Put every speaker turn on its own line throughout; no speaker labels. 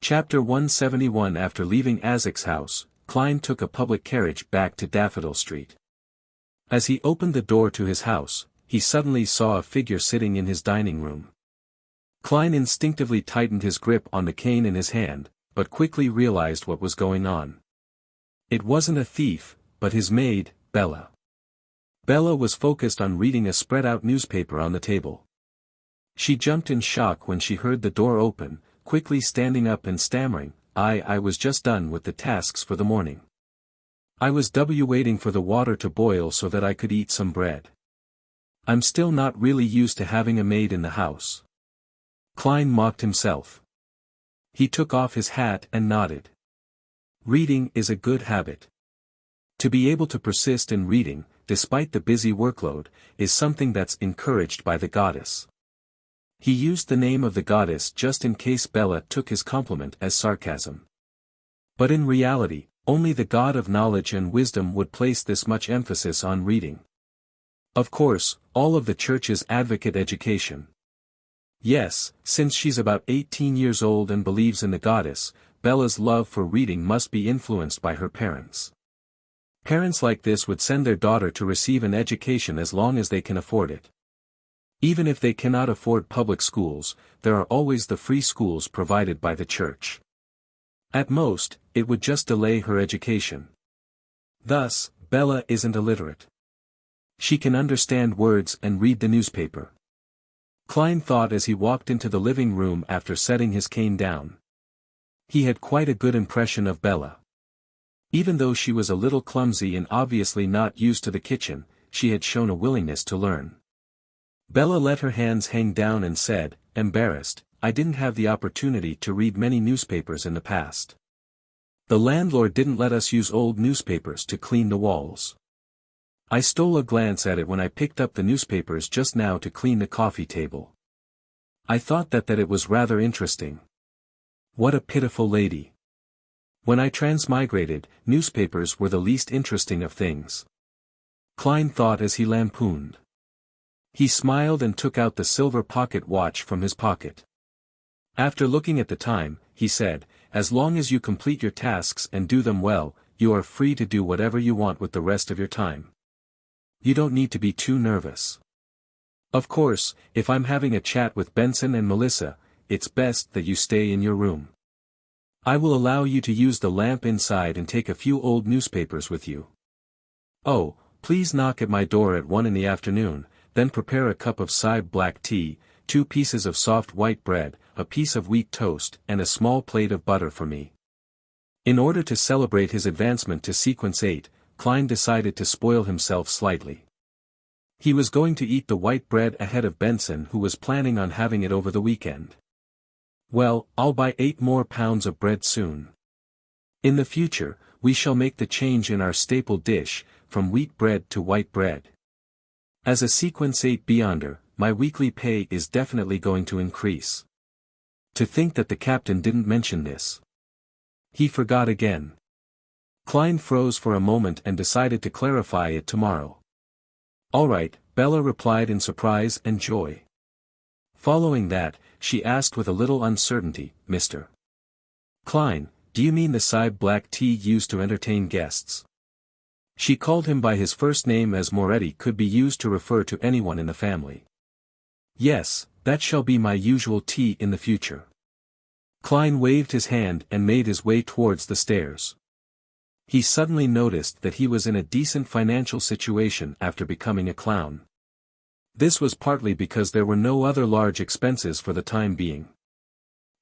Chapter 171. After leaving Isaac's house, Klein took a public carriage back to Daffodil Street. As he opened the door to his house, he suddenly saw a figure sitting in his dining room. Klein instinctively tightened his grip on the cane in his hand, but quickly realized what was going on. It wasn't a thief, but his maid, Bella. Bella was focused on reading a spread-out newspaper on the table. She jumped in shock when she heard the door open, quickly standing up and stammering, I was just done with the tasks for the morning. I was waiting for the water to boil so that I could eat some bread. I'm still not really used to having a maid in the house. Klein mocked himself. He took off his hat and nodded. Reading is a good habit. To be able to persist in reading, despite the busy workload, is something that's encouraged by the goddess. He used the name of the goddess just in case Bella took his compliment as sarcasm. But in reality, only the god of knowledge and wisdom would place this much emphasis on reading. Of course, all of the churches advocate education. Yes, since she's about 18 years old and believes in the goddess, Bella's love for reading must be influenced by her parents. Parents like this would send their daughter to receive an education as long as they can afford it. Even if they cannot afford public schools, there are always the free schools provided by the church. At most, it would just delay her education. Thus, Bella isn't illiterate. She can understand words and read the newspaper. Klein thought as he walked into the living room after setting his cane down. He had quite a good impression of Bella. Even though she was a little clumsy and obviously not used to the kitchen, she had shown a willingness to learn. Bella let her hands hang down and said, embarrassed, I didn't have the opportunity to read many newspapers in the past. The landlord didn't let us use old newspapers to clean the walls. I stole a glance at it when I picked up the newspapers just now to clean the coffee table. I thought that it was rather interesting. What a pitiful lady. When I transmigrated, newspapers were the least interesting of things. Klein thought as he lampooned. He smiled and took out the silver pocket watch from his pocket. After looking at the time, he said, as long as you complete your tasks and do them well, you are free to do whatever you want with the rest of your time. You don't need to be too nervous. Of course, if I'm having a chat with Benson and Melissa, it's best that you stay in your room. I will allow you to use the lamp inside and take a few old newspapers with you. Oh, please knock at my door at 1 in the afternoon, then prepare a cup of Side black tea, 2 pieces of soft white bread, a piece of wheat toast and a small plate of butter for me. In order to celebrate his advancement to Sequence 8, Klein decided to spoil himself slightly. He was going to eat the white bread ahead of Benson, who was planning on having it over the weekend. Well, I'll buy 8 more pounds of bread soon. In the future, we shall make the change in our staple dish, from wheat bread to white bread. As a Sequence 8 Beyonder, my weekly pay is definitely going to increase. To think that the captain didn't mention this. He forgot again. Klein froze for a moment and decided to clarify it tomorrow. All right, Bella replied in surprise and joy. Following that, she asked with a little uncertainty, Mr. Klein, do you mean the Side black tea used to entertain guests? She called him by his first name as Moretti could be used to refer to anyone in the family. Yes, that shall be my usual tea in the future. Klein waved his hand and made his way towards the stairs. He suddenly noticed that he was in a decent financial situation after becoming a clown. This was partly because there were no other large expenses for the time being.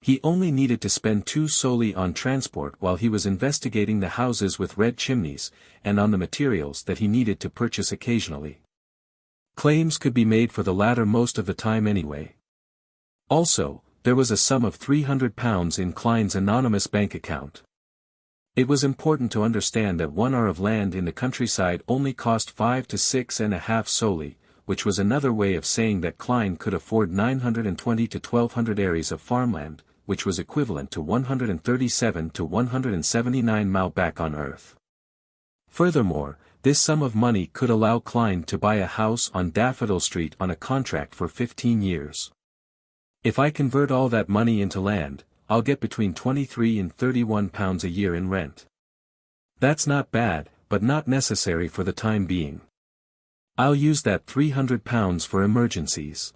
He only needed to spend 2 solely on transport while he was investigating the houses with red chimneys, and on the materials that he needed to purchase occasionally. Claims could be made for the latter most of the time anyway. Also, there was a sum of £300 in Klein's anonymous bank account. It was important to understand that 1 ar of land in the countryside only cost 5 to 6.5 solely, which was another way of saying that Klein could afford 920 to 1200 ares of farmland, which was equivalent to 137 to 179 mile back on Earth. Furthermore, this sum of money could allow Klein to buy a house on Daffodil Street on a contract for 15 years. If I convert all that money into land, I'll get between 23 and 31 pounds a year in rent. That's not bad, but not necessary for the time being. I'll use that 300 pounds for emergencies.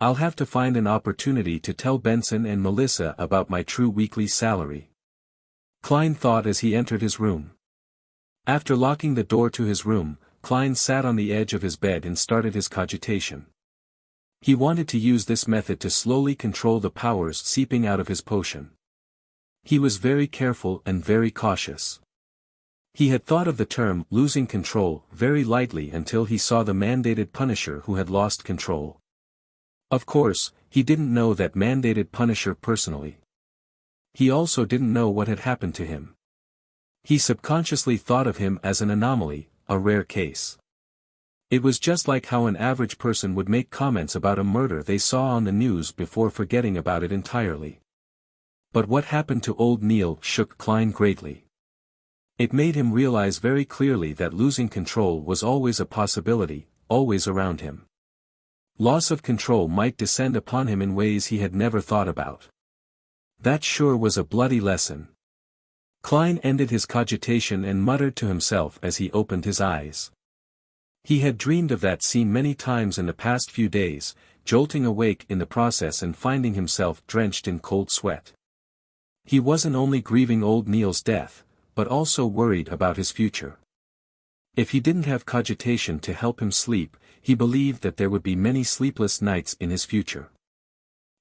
I'll have to find an opportunity to tell Benson and Melissa about my true weekly salary. Klein thought as he entered his room. After locking the door to his room, Klein sat on the edge of his bed and started his cogitation. He wanted to use this method to slowly control the powers seeping out of his potion. He was very careful and very cautious. He had thought of the term losing control very lightly until he saw the mandated punisher who had lost control. Of course, he didn't know that mandated punisher personally. He also didn't know what had happened to him. He subconsciously thought of him as an anomaly, a rare case. It was just like how an average person would make comments about a murder they saw on the news before forgetting about it entirely. But what happened to old Neil shook Klein greatly. It made him realize very clearly that losing control was always a possibility, always around him. Loss of control might descend upon him in ways he had never thought about. That sure was a bloody lesson. Klein ended his cogitation and muttered to himself as he opened his eyes. He had dreamed of that scene many times in the past few days, jolting awake in the process and finding himself drenched in cold sweat. He wasn't only grieving old Neil's death, but also worried about his future. If he didn't have cogitation to help him sleep, he believed that there would be many sleepless nights in his future.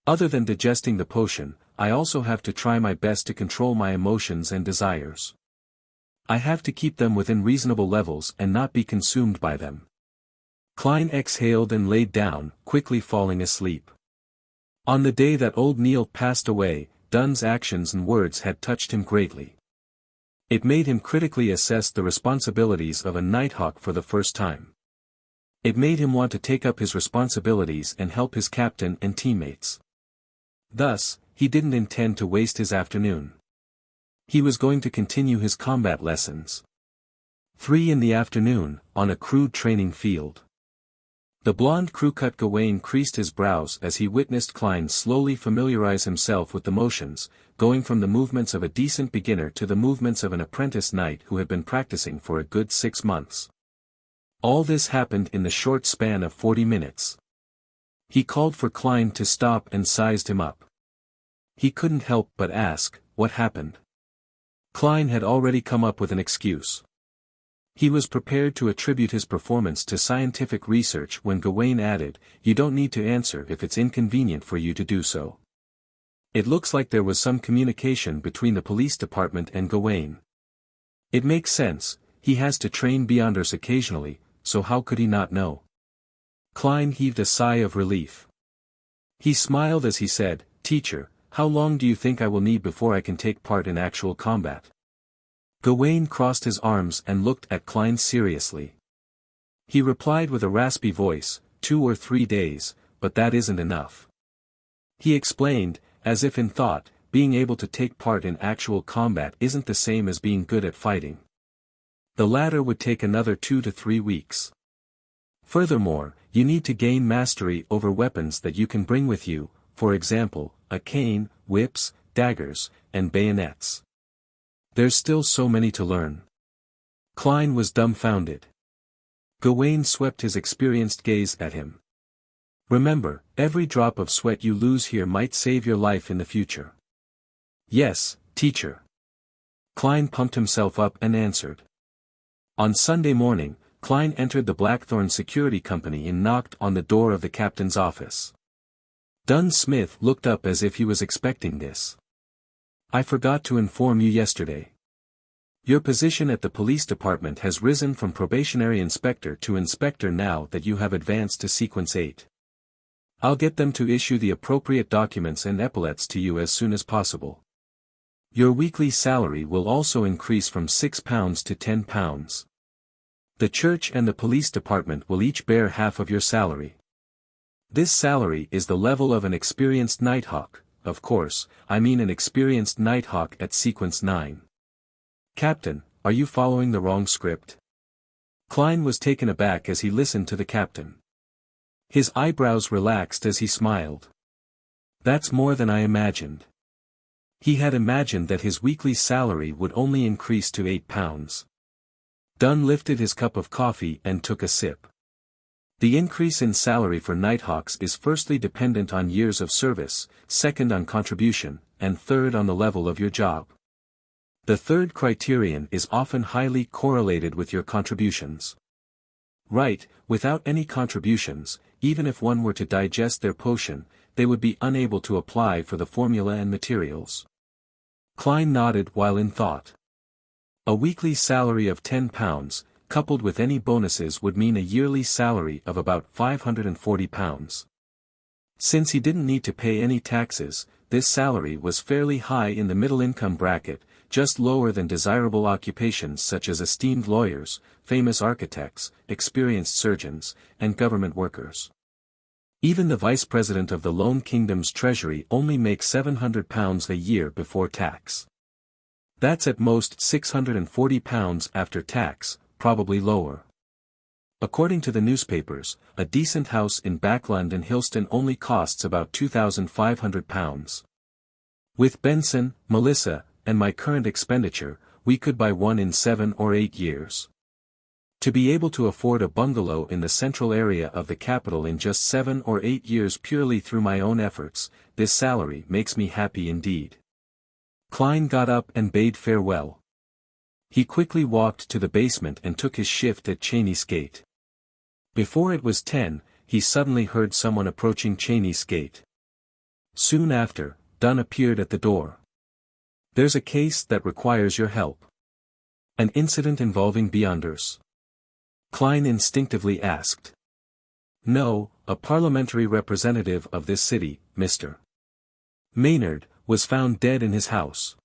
Other than digesting the potion, I also have to try my best to control my emotions and desires. I have to keep them within reasonable levels and not be consumed by them. Klein exhaled and laid down, quickly falling asleep. On the day that old Neil passed away, Dunn's actions and words had touched him greatly. It made him critically assess the responsibilities of a Nighthawk for the first time. It made him want to take up his responsibilities and help his captain and teammates. Thus, he didn't intend to waste his afternoon. He was going to continue his combat lessons. 3 in the afternoon, on a crude training field. The blonde crew-cut Gawain creased his brows as he witnessed Klein slowly familiarize himself with the motions, going from the movements of a decent beginner to the movements of an apprentice knight who had been practicing for a good 6 months. All this happened in the short span of 40 minutes. He called for Klein to stop and sized him up. He couldn't help but ask, what happened? Klein had already come up with an excuse. He was prepared to attribute his performance to scientific research when Gawain added, "You don't need to answer if it's inconvenient for you to do so." It looks like there was some communication between the police department and Gawain. It makes sense, he has to train beyonders occasionally, so how could he not know? Klein heaved a sigh of relief. He smiled as he said, "Teacher, how long do you think I will need before I can take part in actual combat?" Gawain crossed his arms and looked at Klein seriously. He replied with a raspy voice, 2 or 3 days, but that isn't enough. He explained, as if in thought, being able to take part in actual combat isn't the same as being good at fighting. The latter would take another 2 to 3 weeks. Furthermore, you need to gain mastery over weapons that you can bring with you, for example, a cane, whips, daggers, and bayonets. There's still so many to learn. Klein was dumbfounded. Gawain swept his experienced gaze at him. Remember, every drop of sweat you lose here might save your life in the future. Yes, teacher. Klein pumped himself up and answered. On Sunday morning, Klein entered the Blackthorn Security Company and knocked on the door of the captain's office. Dunn Smith looked up as if he was expecting this. "I forgot to inform you yesterday. Your position at the police department has risen from probationary inspector to inspector now that you have advanced to sequence 8. I'll get them to issue the appropriate documents and epaulets to you as soon as possible. Your weekly salary will also increase from £6 to £10. The church and the police department will each bear half of your salary. This salary is the level of an experienced Nighthawk. Of course, I mean an experienced Nighthawk at sequence 9. Captain, are you following the wrong script?" Klein was taken aback as he listened to the captain. His eyebrows relaxed as he smiled. "That's more than I imagined. He had imagined that his weekly salary would only increase to £8. Dunn lifted his cup of coffee and took a sip. The increase in salary for Nighthawks is firstly dependent on years of service, second on contribution, and third on the level of your job. The third criterion is often highly correlated with your contributions. Right, without any contributions, even if one were to digest their potion, they would be unable to apply for the formula and materials. Klein nodded while in thought. A weekly salary of £10, coupled with any bonuses would mean a yearly salary of about £540. Since he didn't need to pay any taxes, this salary was fairly high in the middle-income bracket, just lower than desirable occupations such as esteemed lawyers, famous architects, experienced surgeons, and government workers. Even the vice president of the Lone Kingdom's treasury only makes £700 a year before tax. That's at most £640 after tax, probably lower. According to the newspapers, a decent house in Backland and Hillston only costs about £2,500. With Benson, Melissa, and my current expenditure, we could buy one in 7 or 8 years. To be able to afford a bungalow in the central area of the capital in just 7 or 8 years purely through my own efforts, this salary makes me happy indeed. Klein got up and bade farewell. He quickly walked to the basement and took his shift at Cheney's gate. Before it was 10, he suddenly heard someone approaching Cheney's gate. Soon after, Dunn appeared at the door. "There's a case that requires your help." "An incident involving Beyonders?" Klein instinctively asked. "No, a parliamentary representative of this city, Mr. Maynard, was found dead in his house.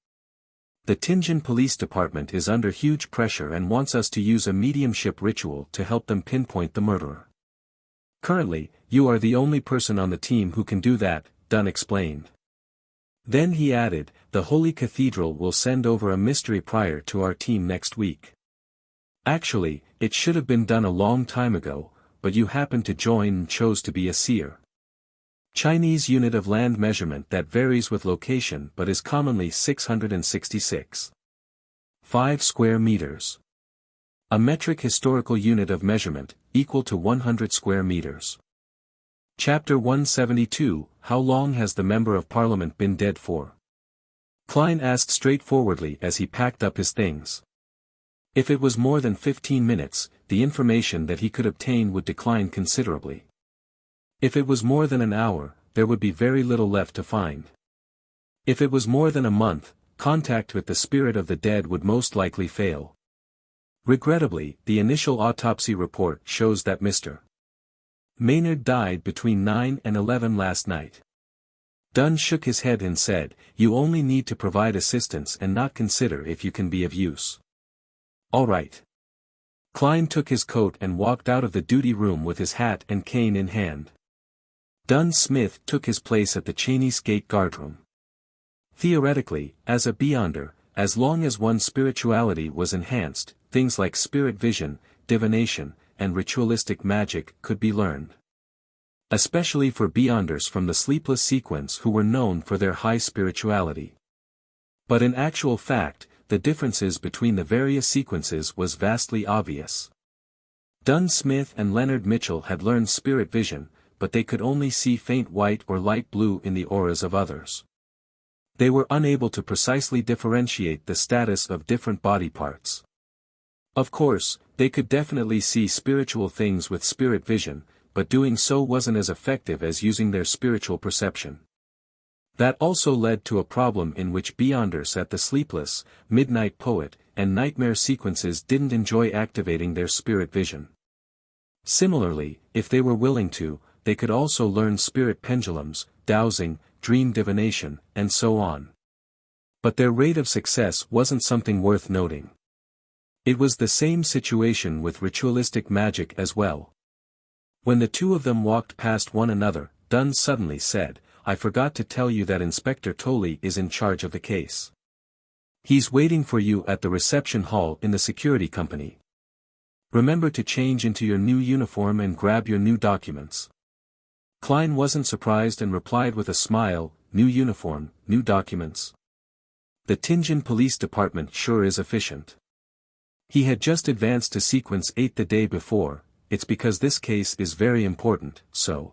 The Tianjin Police Department is under huge pressure and wants us to use a mediumship ritual to help them pinpoint the murderer. Currently, you are the only person on the team who can do that," Dunn explained. Then he added, "The Holy Cathedral will send over a mystery prior to our team next week. Actually, it should have been done a long time ago, but you happened to join and chose to be a seer. Chinese unit of land measurement that varies with location but is commonly 666.5 square meters. A metric historical unit of measurement, equal to 100 square meters. Chapter 172, How long has the Member of Parliament been dead for? Klein asked straightforwardly as he packed up his things. If it was more than 15 minutes, the information that he could obtain would decline considerably. If it was more than an hour, there would be very little left to find. If it was more than a month, contact with the spirit of the dead would most likely fail. Regrettably, the initial autopsy report shows that Mr. Maynard died between 9 and 11 last night. Dunn shook his head and said, "You only need to provide assistance and not consider if you can be of use." "All right." Klein took his coat and walked out of the duty room with his hat and cane in hand. Dunn Smith took his place at the Cheney's gate guardroom. Theoretically, as a Beyonder, as long as one's spirituality was enhanced, things like spirit vision, divination, and ritualistic magic could be learned. Especially for Beyonders from the Sleepless Sequence who were known for their high spirituality. But in actual fact, the differences between the various sequences was vastly obvious. Dunn Smith and Leonard Mitchell had learned spirit vision, but they could only see faint white or light blue in the auras of others. They were unable to precisely differentiate the status of different body parts. Of course, they could definitely see spiritual things with spirit vision, but doing so wasn't as effective as using their spiritual perception. That also led to a problem in which Beyonders at the Sleepless, Midnight Poet, and Nightmare sequences didn't enjoy activating their spirit vision. Similarly, if they were willing to, they could also learn spirit pendulums, dowsing, dream divination, and so on. But their rate of success wasn't something worth noting. It was the same situation with ritualistic magic as well. When the two of them walked past one another, Dunn suddenly said, "I forgot to tell you that Inspector Tolley is in charge of the case. He's waiting for you at the reception hall in the security company. Remember to change into your new uniform and grab your new documents." Klein wasn't surprised and replied with a smile, "New uniform, new documents. The Tianjin Police Department sure is efficient. He had just advanced to Sequence 8 the day before. It's because this case is very important, so.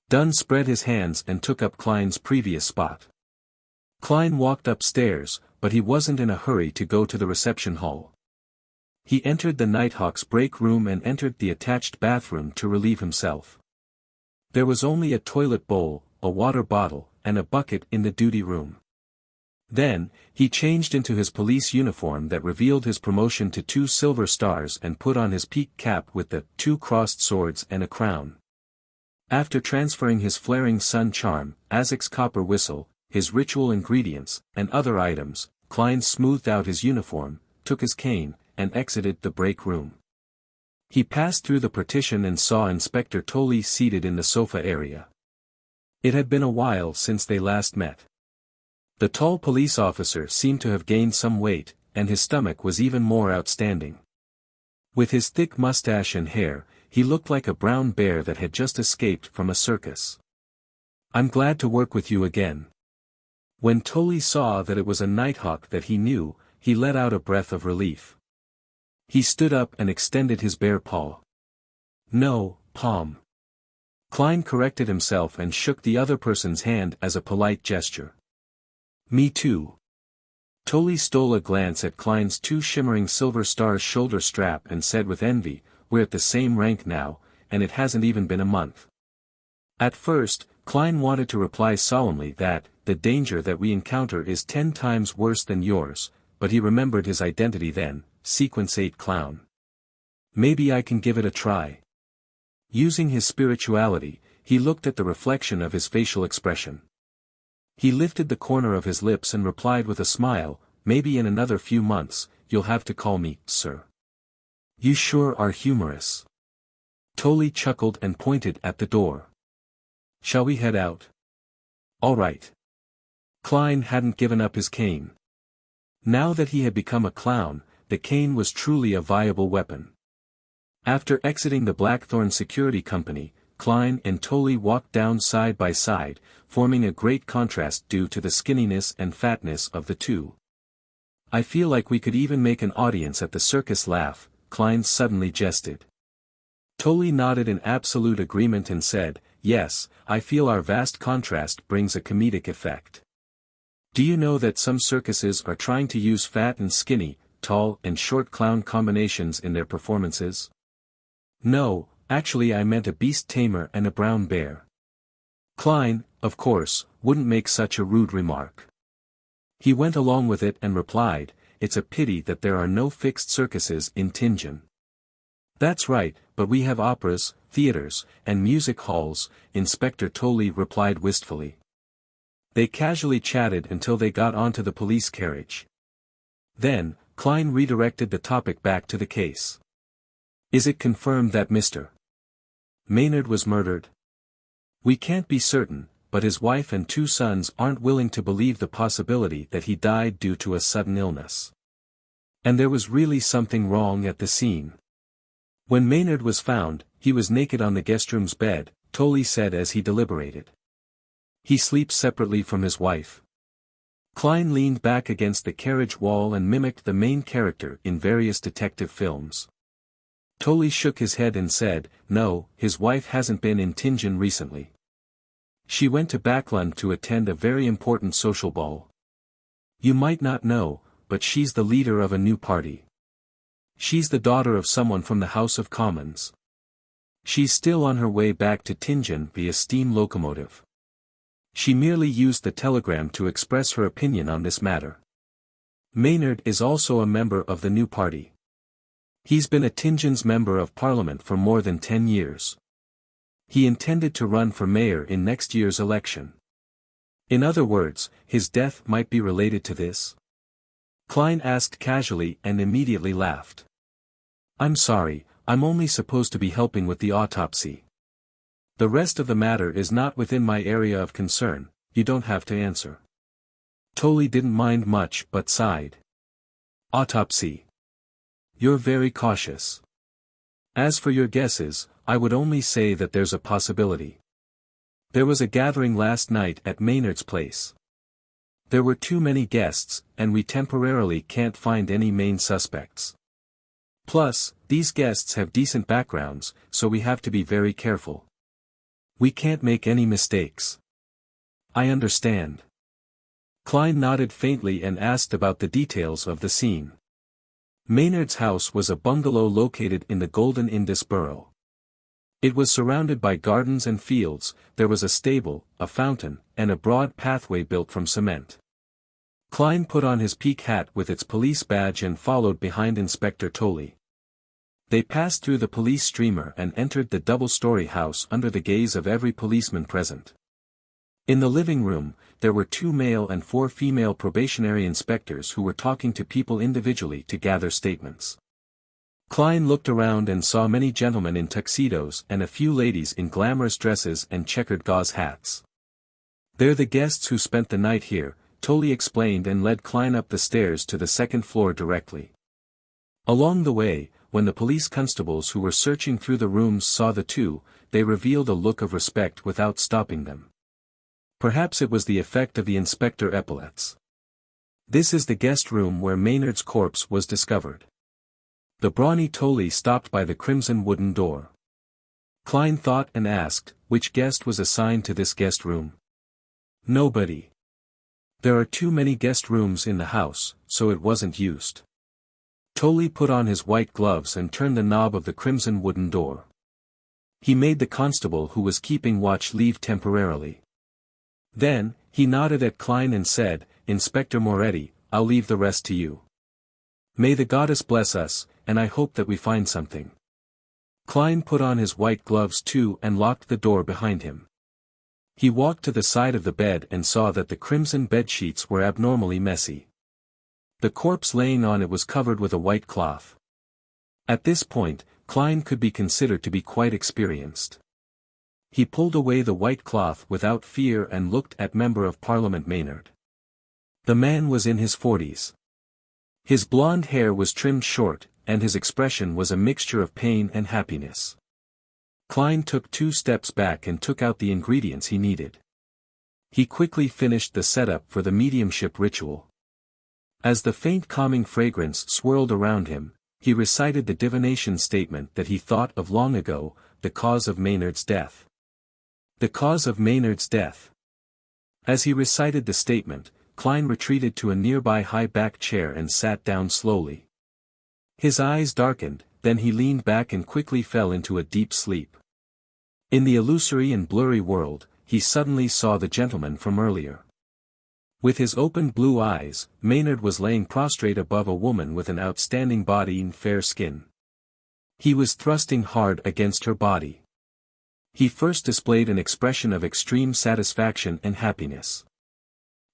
Dunn spread his hands and took up Klein's previous spot. Klein walked upstairs, but he wasn't in a hurry to go to the reception hall. He entered the Nighthawk's break room and entered the attached bathroom to relieve himself. There was only a toilet bowl, a water bottle, and a bucket in the duty room. Then, he changed into his police uniform that revealed his promotion to 2 silver stars and put on his peak cap with the 2 crossed swords and a crown. After transferring his flaring sun charm, Azek's copper whistle, his ritual ingredients, and other items, Klein smoothed out his uniform, took his cane, and exited the break room. He passed through the partition and saw Inspector Tolley seated in the sofa area. It had been a while since they last met. The tall police officer seemed to have gained some weight, and his stomach was even more outstanding. With his thick mustache and hair, he looked like a brown bear that had just escaped from a circus. "I'm glad to work with you again." When Tolley saw that it was a Nighthawk that he knew, he let out a breath of relief. He stood up and extended his bare paw. "No, palm." Klein corrected himself and shook the other person's hand as a polite gesture. "Me too." Tolley stole a glance at Klein's 2 shimmering silver stars shoulder strap and said with envy, "We're at the same rank now, and it hasn't even been a month." At first, Klein wanted to reply solemnly that, "The danger that we encounter is 10 times worse than yours," but he remembered his identity then, Sequence 8 clown. "Maybe I can give it a try." Using his spirituality, he looked at the reflection of his facial expression. He lifted the corner of his lips and replied with a smile, "Maybe in another few months, you'll have to call me, sir." "You sure are humorous." Tolley chuckled and pointed at the door. "Shall we head out?" "All right." Klein hadn't given up his cane. Now that he had become a clown, the cane was truly a viable weapon. After exiting the Blackthorn Security Company, Klein and Tolley walked down side by side, forming a great contrast due to the skinniness and fatness of the two. "I feel like we could even make an audience at the circus laugh," Klein suddenly jested. Tolley nodded in absolute agreement and said, "Yes, I feel our vast contrast brings a comedic effect. Do you know that some circuses are trying to use fat and skinny, tall and short clown combinations in their performances?" "No, actually I meant a beast tamer and a brown bear." Klein, of course, wouldn't make such a rude remark. He went along with it and replied, "It's a pity that there are no fixed circuses in Tianjin." "That's right, but we have operas, theaters, and music halls," Inspector Tolley replied wistfully. They casually chatted until they got onto the police carriage. Then, Klein redirected the topic back to the case. "Is it confirmed that Mr. Maynard was murdered?" "We can't be certain, but his wife and 2 sons aren't willing to believe the possibility that he died due to a sudden illness. And there was really something wrong at the scene. When Maynard was found, he was naked on the guest room's bed," Tolley said as he deliberated. "He sleeps separately from his wife." Klein leaned back against the carriage wall and mimicked the main character in various detective films. Tolley shook his head and said, "No, his wife hasn't been in Tianjin recently. She went to Backlund to attend a very important social ball. You might not know, but she's the leader of a new party. She's the daughter of someone from the House of Commons. She's still on her way back to Tianjin via steam locomotive. She merely used the telegram to express her opinion on this matter. Maynard is also a member of the new party. He's been a Tianjin's member of parliament for more than 10 years. He intended to run for mayor in next year's election. In other words, his death might be related to this?" Klein asked casually and immediately laughed. "I'm sorry, I'm only supposed to be helping with the autopsy. The rest of the matter is not within my area of concern, you don't have to answer." Tolley didn't mind much but sighed. "Autopsy. You're very cautious. As for your guesses, I would only say that there's a possibility. There was a gathering last night at Maynard's place." There were too many guests, and we temporarily can't find any main suspects. Plus, these guests have decent backgrounds, so we have to be very careful. We can't make any mistakes. I understand. Klein nodded faintly and asked about the details of the scene. Maynard's house was a bungalow located in the Golden Indus borough. It was surrounded by gardens and fields, there was a stable, a fountain, and a broad pathway built from cement. Klein put on his peak hat with its police badge and followed behind Inspector Tolley. They passed through the police streamer and entered the double-story house under the gaze of every policeman present. In the living room, there were 2 male and 4 female probationary inspectors who were talking to people individually to gather statements. Klein looked around and saw many gentlemen in tuxedos and a few ladies in glamorous dresses and checkered gauze hats. "They're the guests who spent the night here," Tolley explained and led Klein up the stairs to the second floor directly. Along the way, when the police constables who were searching through the rooms saw the two, they revealed a look of respect without stopping them. Perhaps it was the effect of the inspector epaulets. "This is the guest room where Maynard's corpse was discovered." The brawny Tolley stopped by the crimson wooden door. Klein thought and asked, which guest was assigned to this guest room? "Nobody. There are too many guest rooms in the house, so it wasn't used." Tolley put on his white gloves and turned the knob of the crimson wooden door. He made the constable who was keeping watch leave temporarily. Then, he nodded at Klein and said, "Inspector Moretti, I'll leave the rest to you. May the goddess bless us, and I hope that we find something." Klein put on his white gloves too and locked the door behind him. He walked to the side of the bed and saw that the crimson bedsheets were abnormally messy. The corpse laying on it was covered with a white cloth. At this point, Klein could be considered to be quite experienced. He pulled away the white cloth without fear and looked at Member of Parliament Maynard. The man was in his 40s. His blonde hair was trimmed short, and his expression was a mixture of pain and happiness. Klein took 2 steps back and took out the ingredients he needed. He quickly finished the setup for the mediumship ritual. As the faint calming fragrance swirled around him, he recited the divination statement that he thought of long ago, the cause of Maynard's death. The cause of Maynard's death. As he recited the statement, Klein retreated to a nearby high-back chair and sat down slowly. His eyes darkened, then he leaned back and quickly fell into a deep sleep. In the illusory and blurry world, he suddenly saw the gentleman from earlier. With his open blue eyes, Maynard was laying prostrate above a woman with an outstanding body and fair skin. He was thrusting hard against her body. He first displayed an expression of extreme satisfaction and happiness.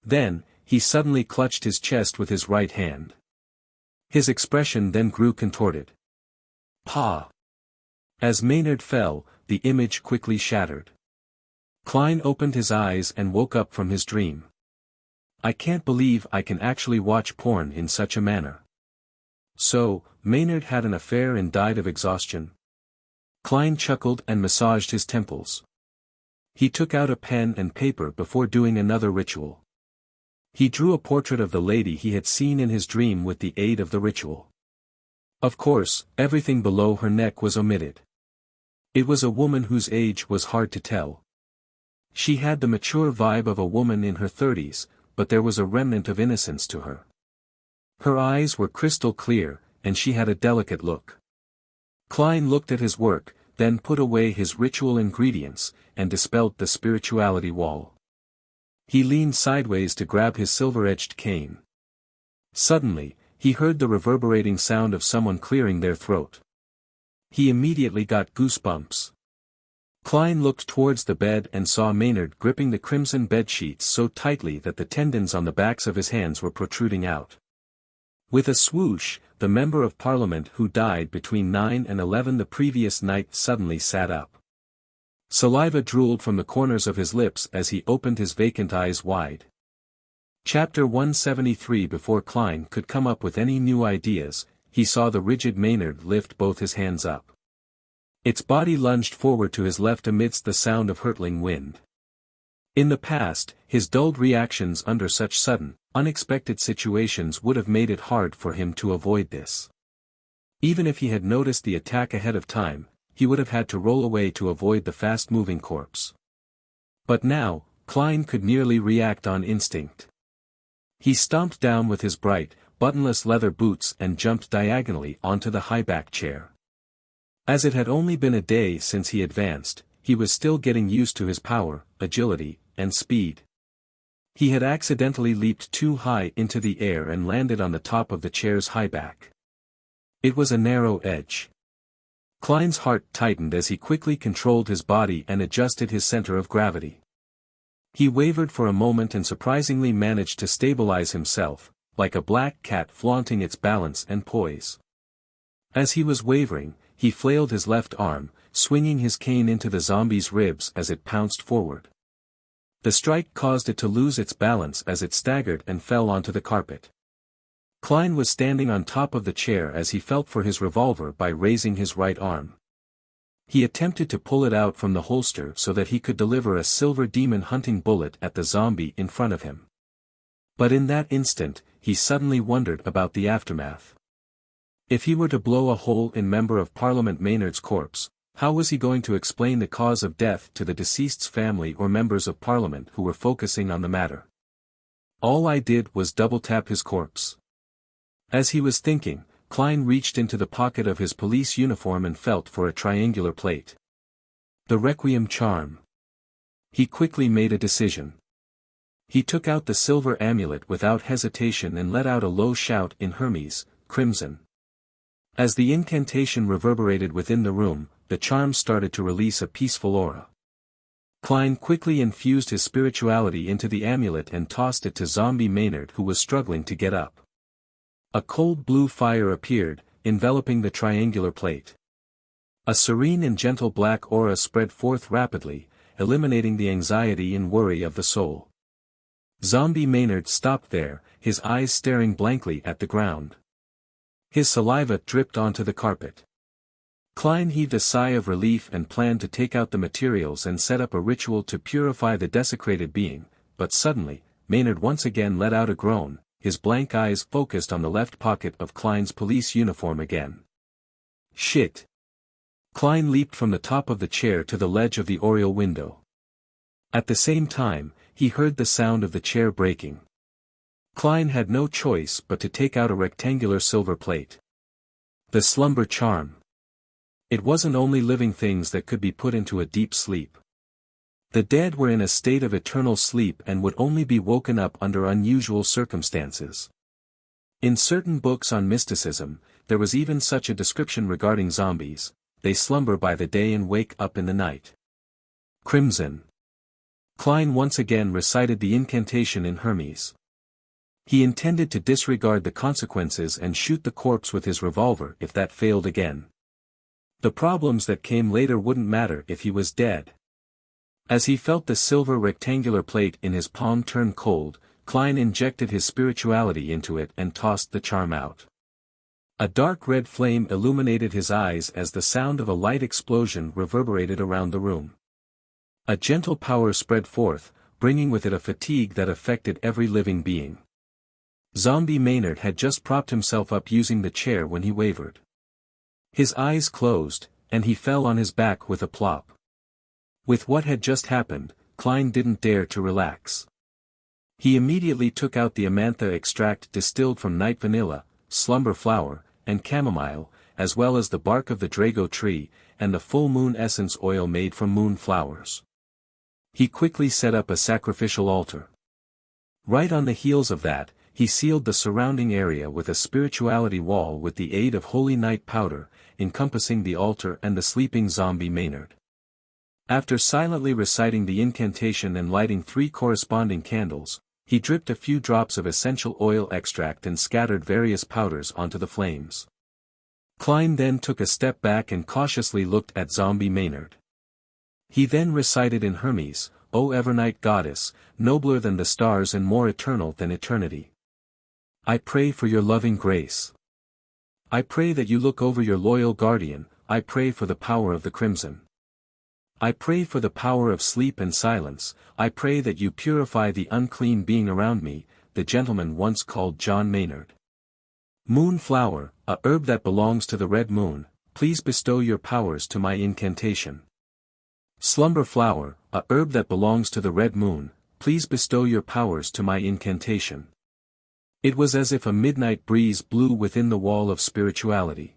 Then, he suddenly clutched his chest with his right hand. His expression then grew contorted. "Pa!" As Maynard fell, the image quickly shattered. Klein opened his eyes and woke up from his dream. "I can't believe I can actually watch porn in such a manner." So, Maynard had an affair and died of exhaustion. Klein chuckled and massaged his temples. He took out a pen and paper before doing another ritual. He drew a portrait of the lady he had seen in his dream with the aid of the ritual. Of course, everything below her neck was omitted. It was a woman whose age was hard to tell. She had the mature vibe of a woman in her 30s, but there was a remnant of innocence to her. Her eyes were crystal clear, and she had a delicate look. Klein looked at his work, then put away his ritual ingredients, and dispelled the spirituality wall. He leaned sideways to grab his silver-edged cane. Suddenly, he heard the reverberating sound of someone clearing their throat. He immediately got goosebumps. Klein looked towards the bed and saw Maynard gripping the crimson bedsheets so tightly that the tendons on the backs of his hands were protruding out. With a swoosh, the Member of Parliament who died between 9 and 11 the previous night suddenly sat up. Saliva drooled from the corners of his lips as he opened his vacant eyes wide. Chapter 173. Before Klein could come up with any new ideas, he saw the rigid Maynard lift both his hands up. Its body lunged forward to his left amidst the sound of hurtling wind. In the past, his dulled reactions under such sudden, unexpected situations would have made it hard for him to avoid this. Even if he had noticed the attack ahead of time, he would have had to roll away to avoid the fast-moving corpse. But now, Klein could merely react on instinct. He stomped down with his bright, buttonless leather boots and jumped diagonally onto the high-back chair. As it had only been a day since he advanced, he was still getting used to his power, agility, and speed. He had accidentally leaped too high into the air and landed on the top of the chair's high back. It was a narrow edge. Klein's heart tightened as he quickly controlled his body and adjusted his center of gravity. He wavered for a moment and surprisingly managed to stabilize himself, like a black cat flaunting its balance and poise. As he was wavering, he flailed his left arm, swinging his cane into the zombie's ribs as it pounced forward. The strike caused it to lose its balance as it staggered and fell onto the carpet. Klein was standing on top of the chair as he felt for his revolver by raising his right arm. He attempted to pull it out from the holster so that he could deliver a silver demon hunting bullet at the zombie in front of him. But in that instant, he suddenly wondered about the aftermath. If he were to blow a hole in Member of Parliament Maynard's corpse, how was he going to explain the cause of death to the deceased's family or members of Parliament who were focusing on the matter? All I did was double-tap his corpse. As he was thinking, Klein reached into the pocket of his police uniform and felt for a triangular plate. The Requiem charm. He quickly made a decision. He took out the silver amulet without hesitation and let out a low shout in Hermes, Crimson. As the incantation reverberated within the room, the charm started to release a peaceful aura. Klein quickly infused his spirituality into the amulet and tossed it to Zombie Maynard, who was struggling to get up. A cold blue fire appeared, enveloping the triangular plate. A serene and gentle black aura spread forth rapidly, eliminating the anxiety and worry of the soul. Zombie Maynard stopped there, his eyes staring blankly at the ground. His saliva dripped onto the carpet. Klein heaved a sigh of relief and planned to take out the materials and set up a ritual to purify the desecrated being, but suddenly, Maynard once again let out a groan, his blank eyes focused on the left pocket of Klein's police uniform again. Shit! Klein leaped from the top of the chair to the ledge of the oriel window. At the same time, he heard the sound of the chair breaking. Klein had no choice but to take out a rectangular silver plate. The slumber charm. It wasn't only living things that could be put into a deep sleep. The dead were in a state of eternal sleep and would only be woken up under unusual circumstances. In certain books on mysticism, there was even such a description regarding zombies: they slumber by the day and wake up in the night. Crimson. Klein once again recited the incantation in Hermes. He intended to disregard the consequences and shoot the corpse with his revolver if that failed again. The problems that came later wouldn't matter if he was dead. As he felt the silver rectangular plate in his palm turn cold, Klein injected his spirituality into it and tossed the charm out. A dark red flame illuminated his eyes as the sound of a light explosion reverberated around the room. A gentle power spread forth, bringing with it a fatigue that affected every living being. Zombie Maynard had just propped himself up using the chair when he wavered. His eyes closed, and he fell on his back with a plop. With what had just happened, Klein didn't dare to relax. He immediately took out the Amantha extract distilled from night vanilla, slumber flower, and chamomile, as well as the bark of the Drago tree, and the full moon essence oil made from moon flowers. He quickly set up a sacrificial altar. Right on the heels of that, he sealed the surrounding area with a spirituality wall with the aid of holy night powder, encompassing the altar and the sleeping Zombie Maynard. After silently reciting the incantation and lighting 3 corresponding candles, he dripped a few drops of essential oil extract and scattered various powders onto the flames. Klein then took a step back and cautiously looked at Zombie Maynard. He then recited in Hermes, "O Evernight Goddess, nobler than the stars and more eternal than eternity. I pray for your loving grace. I pray that you look over your loyal guardian, I pray for the power of the crimson. I pray for the power of sleep and silence, I pray that you purify the unclean being around me, the gentleman once called John Maynard. Moonflower, a herb that belongs to the red moon, please bestow your powers to my incantation. Slumber flower, a herb that belongs to the red moon, please bestow your powers to my incantation. It was as if a midnight breeze blew within the wall of spirituality.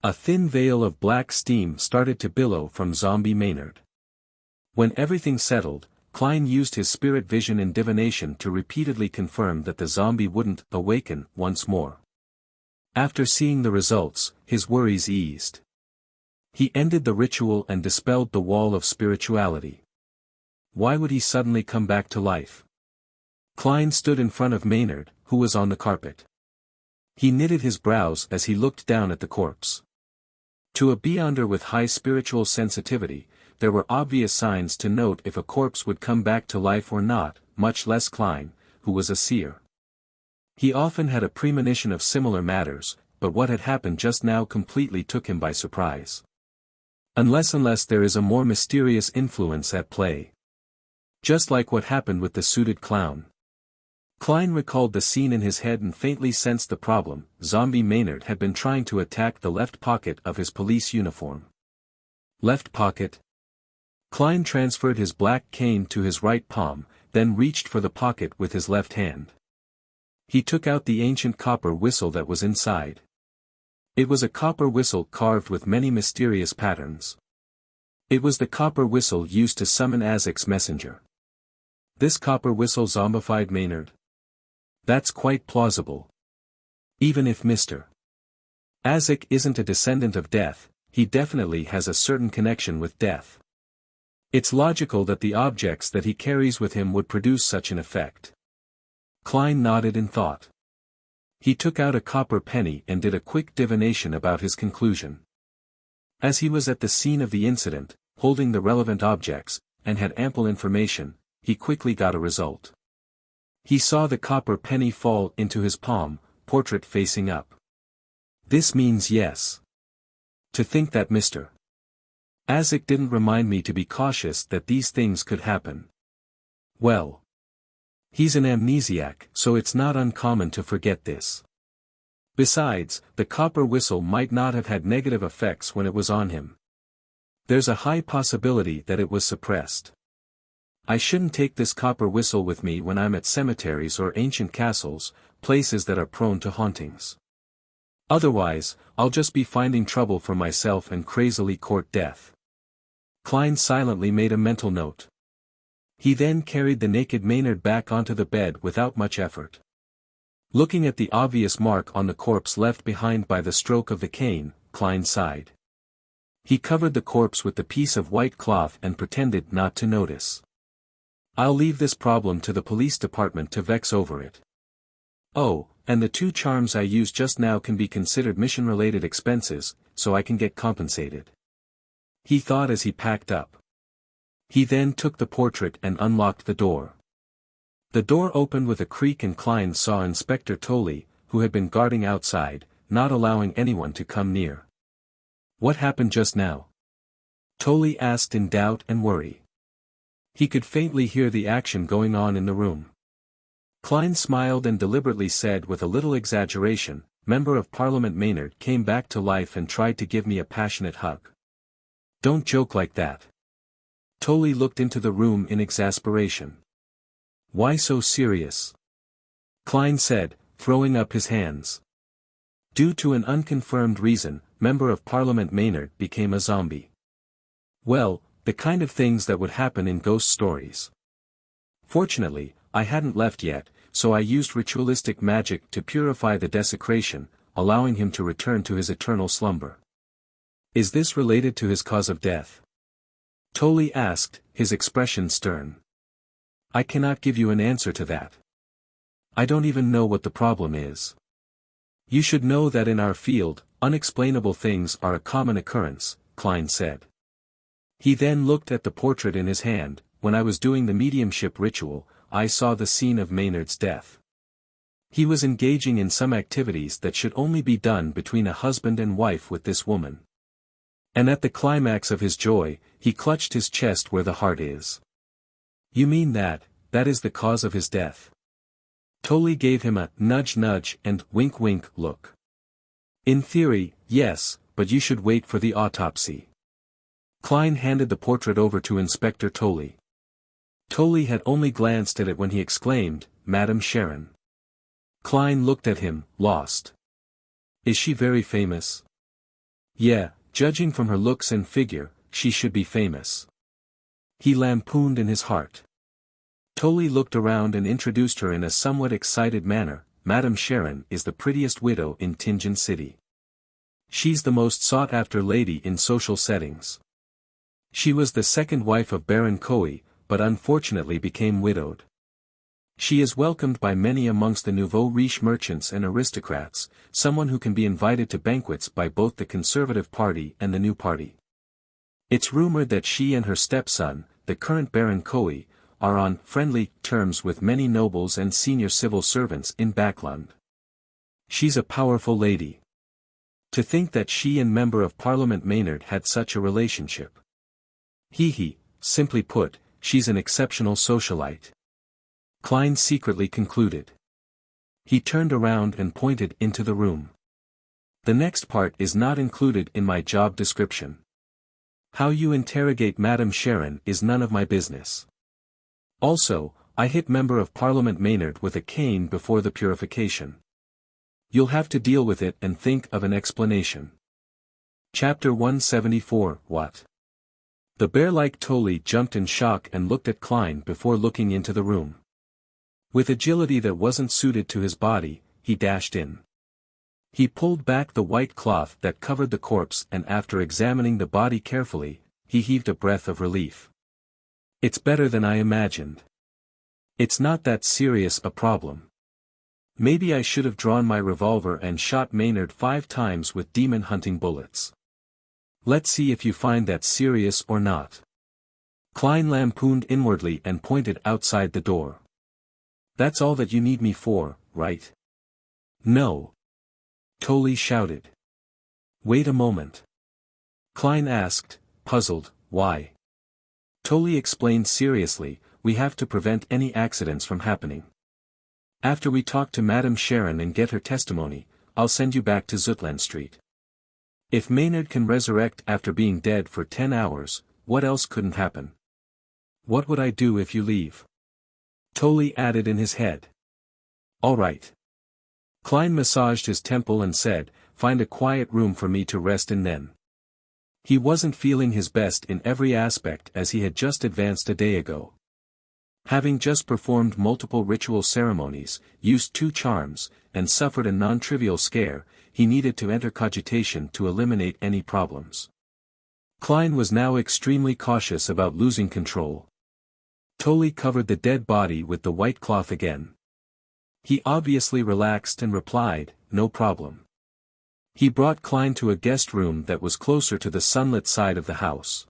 A thin veil of black steam started to billow from Zombie Maynard. When everything settled, Klein used his spirit vision and divination to repeatedly confirm that the zombie wouldn't awaken once more. After seeing the results, his worries eased. He ended the ritual and dispelled the wall of spirituality. Why would he suddenly come back to life? Klein stood in front of Maynard, who was on the carpet. He knitted his brows as he looked down at the corpse. To a beyonder with high spiritual sensitivity, there were obvious signs to note if a corpse would come back to life or not, much less Klein, who was a seer. He often had a premonition of similar matters, but what had happened just now completely took him by surprise. Unless there is a more mysterious influence at play. Just like what happened with the suited clown. Klein recalled the scene in his head and faintly sensed the problem. Zombie Maynard had been trying to attack the left pocket of his police uniform. Left pocket? Klein transferred his black cane to his right palm, then reached for the pocket with his left hand. He took out the ancient copper whistle that was inside. It was a copper whistle carved with many mysterious patterns. It was the copper whistle used to summon Azek's messenger. This copper whistle zombified Maynard? That's quite plausible. Even if Mr. Azek isn't a descendant of death, he definitely has a certain connection with death. It's logical that the objects that he carries with him would produce such an effect. Klein nodded in thought. He took out a copper penny and did a quick divination about his conclusion. As he was at the scene of the incident, holding the relevant objects, and had ample information, he quickly got a result. He saw the copper penny fall into his palm, portrait facing up. This means yes. To think that Mr. Azek didn't remind me to be cautious that these things could happen. Well. He's an amnesiac, so it's not uncommon to forget this. Besides, the copper whistle might not have had negative effects when it was on him. There's a high possibility that it was suppressed. I shouldn't take this copper whistle with me when I'm at cemeteries or ancient castles, places that are prone to hauntings. Otherwise, I'll just be finding trouble for myself and crazily court death. Klein silently made a mental note. He then carried the naked Maynard back onto the bed without much effort. Looking at the obvious mark on the corpse left behind by the stroke of the cane, Klein sighed. He covered the corpse with the piece of white cloth and pretended not to notice. I'll leave this problem to the police department to vex over it. Oh, and the 2 charms I used just now can be considered mission-related expenses, so I can get compensated. He thought as he packed up. He then took the portrait and unlocked the door. The door opened with a creak and Klein saw Inspector Tolley, who had been guarding outside, not allowing anyone to come near. What happened just now? Tolley asked in doubt and worry. He could faintly hear the action going on in the room. Klein smiled and deliberately said with a little exaggeration, Member of Parliament Maynard came back to life and tried to give me a passionate hug. Don't joke like that. Tolley looked into the room in exasperation. Why so serious? Klein said, throwing up his hands. Due to an unconfirmed reason, Member of Parliament Maynard became a zombie. Well, the kind of things that would happen in ghost stories. Fortunately, I hadn't left yet, so I used ritualistic magic to purify the desecration, allowing him to return to his eternal slumber. Is this related to his cause of death? Tolley asked, his expression stern. I cannot give you an answer to that. I don't even know what the problem is. You should know that in our field, unexplainable things are a common occurrence, Klein said. He then looked at the portrait in his hand. When I was doing the mediumship ritual, I saw the scene of Maynard's death. He was engaging in some activities that should only be done between a husband and wife with this woman. And at the climax of his joy, he clutched his chest where the heart is. You mean that is the cause of his death? Tolly gave him a nudge and wink look. In theory, yes, but you should wait for the autopsy. Klein handed the portrait over to Inspector Tolly. Tolly had only glanced at it when he exclaimed, Madame Sharon. Klein looked at him, lost. Is she very famous? Yeah, judging from her looks and figure, she should be famous. He lampooned in his heart. Tolly looked around and introduced her in a somewhat excited manner. Madame Sharon is the prettiest widow in Tianjin City. She's the most sought-after lady in social settings. She was the second wife of Baron Koi, but unfortunately became widowed. She is welcomed by many amongst the nouveau riche merchants and aristocrats, someone who can be invited to banquets by both the Conservative Party and the New Party. It's rumored that she and her stepson, the current Baron Koi, are on friendly terms with many nobles and senior civil servants in Backlund. She's a powerful lady. To think that she and Member of Parliament Maynard had such a relationship. Simply put, she's an exceptional socialite. Klein secretly concluded. He turned around and pointed into the room. The next part is not included in my job description. How you interrogate Madame Sharon is none of my business. Also, I hit Member of Parliament Maynard with a cane before the purification. You'll have to deal with it and think of an explanation. Chapter 174. What? The bear-like Tolly jumped in shock and looked at Klein before looking into the room. With agility that wasn't suited to his body, he dashed in. He pulled back the white cloth that covered the corpse and after examining the body carefully, he heaved a breath of relief. It's better than I imagined. It's not that serious a problem. Maybe I should have drawn my revolver and shot Maynard 5 times with demon-hunting bullets. Let's see if you find that serious or not. Klein lampooned inwardly and pointed outside the door. That's all that you need me for, right? No. Tolly shouted. Wait a moment. Klein asked, puzzled, why? Tolly explained seriously, we have to prevent any accidents from happening. After we talk to Madame Sharon and get her testimony, I'll send you back to Zutland Street. If Maynard can resurrect after being dead for 10 hours, what else couldn't happen? What would I do if you leave? Tolly added in his head. All right. Klein massaged his temple and said, find a quiet room for me to rest in then. He wasn't feeling his best in every aspect as he had just advanced a day ago. Having just performed multiple ritual ceremonies, used 2 charms, and suffered a non-trivial scare, he needed to enter cogitation to eliminate any problems. Klein was now extremely cautious about losing control. Tolly covered the dead body with the white cloth again. He obviously relaxed and replied, no problem. He brought Klein to a guest room that was closer to the sunlit side of the house.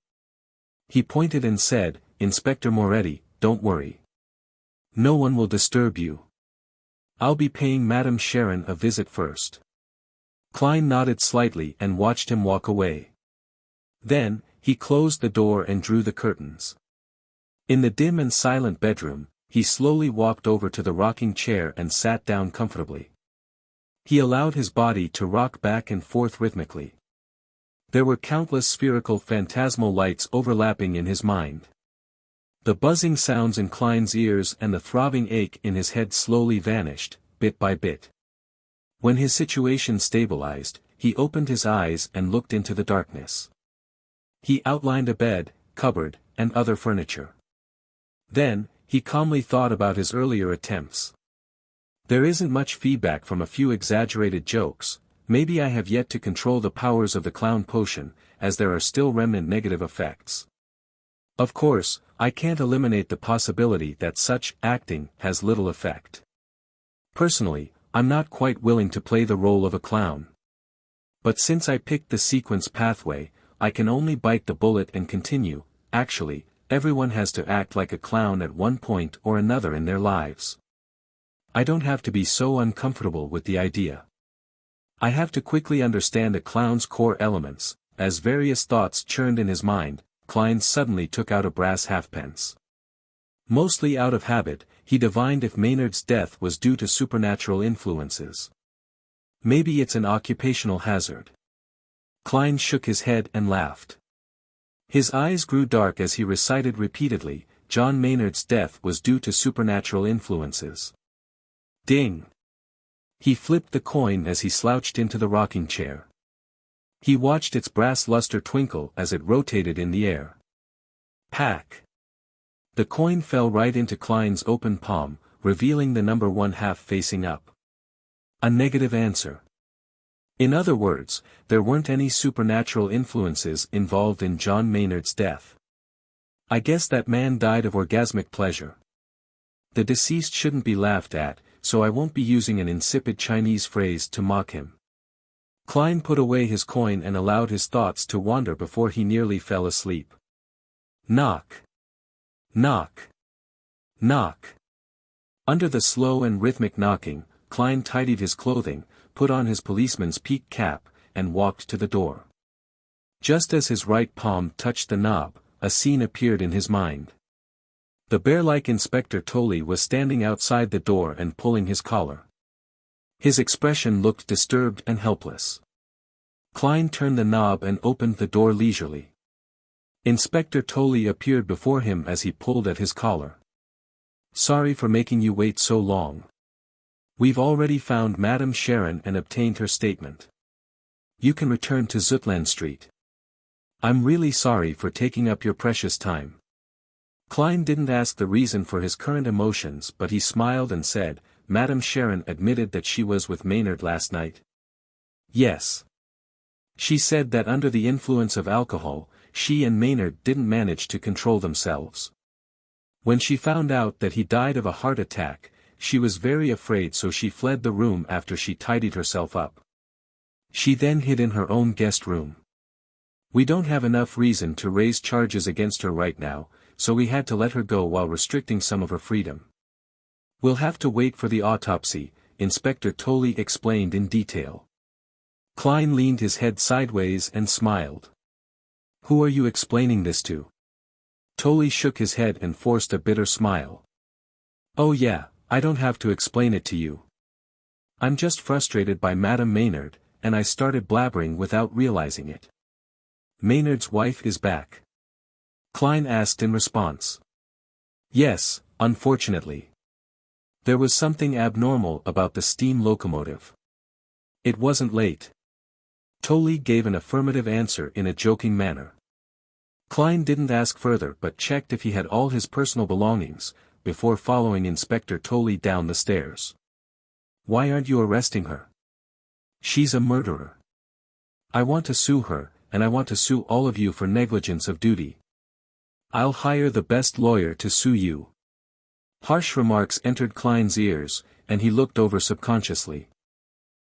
He pointed and said, Inspector Moretti, don't worry. No one will disturb you. I'll be paying Madame Sharon a visit first. Klein nodded slightly and watched him walk away. Then, he closed the door and drew the curtains. In the dim and silent bedroom, he slowly walked over to the rocking chair and sat down comfortably. He allowed his body to rock back and forth rhythmically. There were countless spherical phantasmal lights overlapping in his mind. The buzzing sounds in Klein's ears and the throbbing ache in his head slowly vanished, bit by bit. When his situation stabilized, he opened his eyes and looked into the darkness. He outlined a bed, cupboard, and other furniture. Then, he calmly thought about his earlier attempts. There isn't much feedback from a few exaggerated jokes, maybe I have yet to control the powers of the clown potion, as there are still remnant negative effects. Of course, I can't eliminate the possibility that such acting has little effect. Personally, I'm not quite willing to play the role of a clown. But since I picked the sequence pathway, I can only bite the bullet and continue. Actually, everyone has to act like a clown at one point or another in their lives. I don't have to be so uncomfortable with the idea. I have to quickly understand a clown's core elements, as various thoughts churned in his mind, Klein suddenly took out a brass halfpence. Mostly out of habit, he divined if Maynard's death was due to supernatural influences. Maybe it's an occupational hazard. Klein shook his head and laughed. His eyes grew dark as he recited repeatedly, John Maynard's death was due to supernatural influences. Ding! He flipped the coin as he slouched into the rocking chair. He watched its brass luster twinkle as it rotated in the air. Pack! The coin fell right into Klein's open palm, revealing the number 1/2 facing up. A negative answer. In other words, there weren't any supernatural influences involved in John Maynard's death. I guess that man died of orgasmic pleasure. The deceased shouldn't be laughed at, so I won't be using an insipid Chinese phrase to mock him. Klein put away his coin and allowed his thoughts to wander before he nearly fell asleep. Knock. Knock. Knock. Under the slow and rhythmic knocking, Klein tidied his clothing, put on his policeman's peaked cap, and walked to the door. Just as his right palm touched the knob, a scene appeared in his mind. The bear-like Inspector Tolley was standing outside the door and pulling his collar. His expression looked disturbed and helpless. Klein turned the knob and opened the door leisurely. Inspector Tolley appeared before him as he pulled at his collar. Sorry for making you wait so long. We've already found Madame Sharon and obtained her statement. You can return to Zutland Street. I'm really sorry for taking up your precious time. Klein didn't ask the reason for his current emotions, but he smiled and said, Madame Sharon admitted that she was with Maynard last night. Yes. She said that under the influence of alcohol, she and Maynard didn't manage to control themselves. When she found out that he died of a heart attack, she was very afraid, so she fled the room after she tidied herself up. She then hid in her own guest room. We don't have enough reason to raise charges against her right now, so we had to let her go while restricting some of her freedom. We'll have to wait for the autopsy, Inspector Tolley explained in detail. Klein leaned his head sideways and smiled. Who are you explaining this to? Tolley shook his head and forced a bitter smile. Oh yeah, I don't have to explain it to you. I'm just frustrated by Madame Maynard, and I started blabbering without realizing it. Maynard's wife is back? Klein asked in response. Yes, unfortunately. There was something abnormal about the steam locomotive. It wasn't late. Tolley gave an affirmative answer in a joking manner. Klein didn't ask further but checked if he had all his personal belongings, before following Inspector Tolley down the stairs. Why aren't you arresting her? She's a murderer. I want to sue her, and I want to sue all of you for negligence of duty. I'll hire the best lawyer to sue you. Harsh remarks entered Klein's ears, and he looked over subconsciously.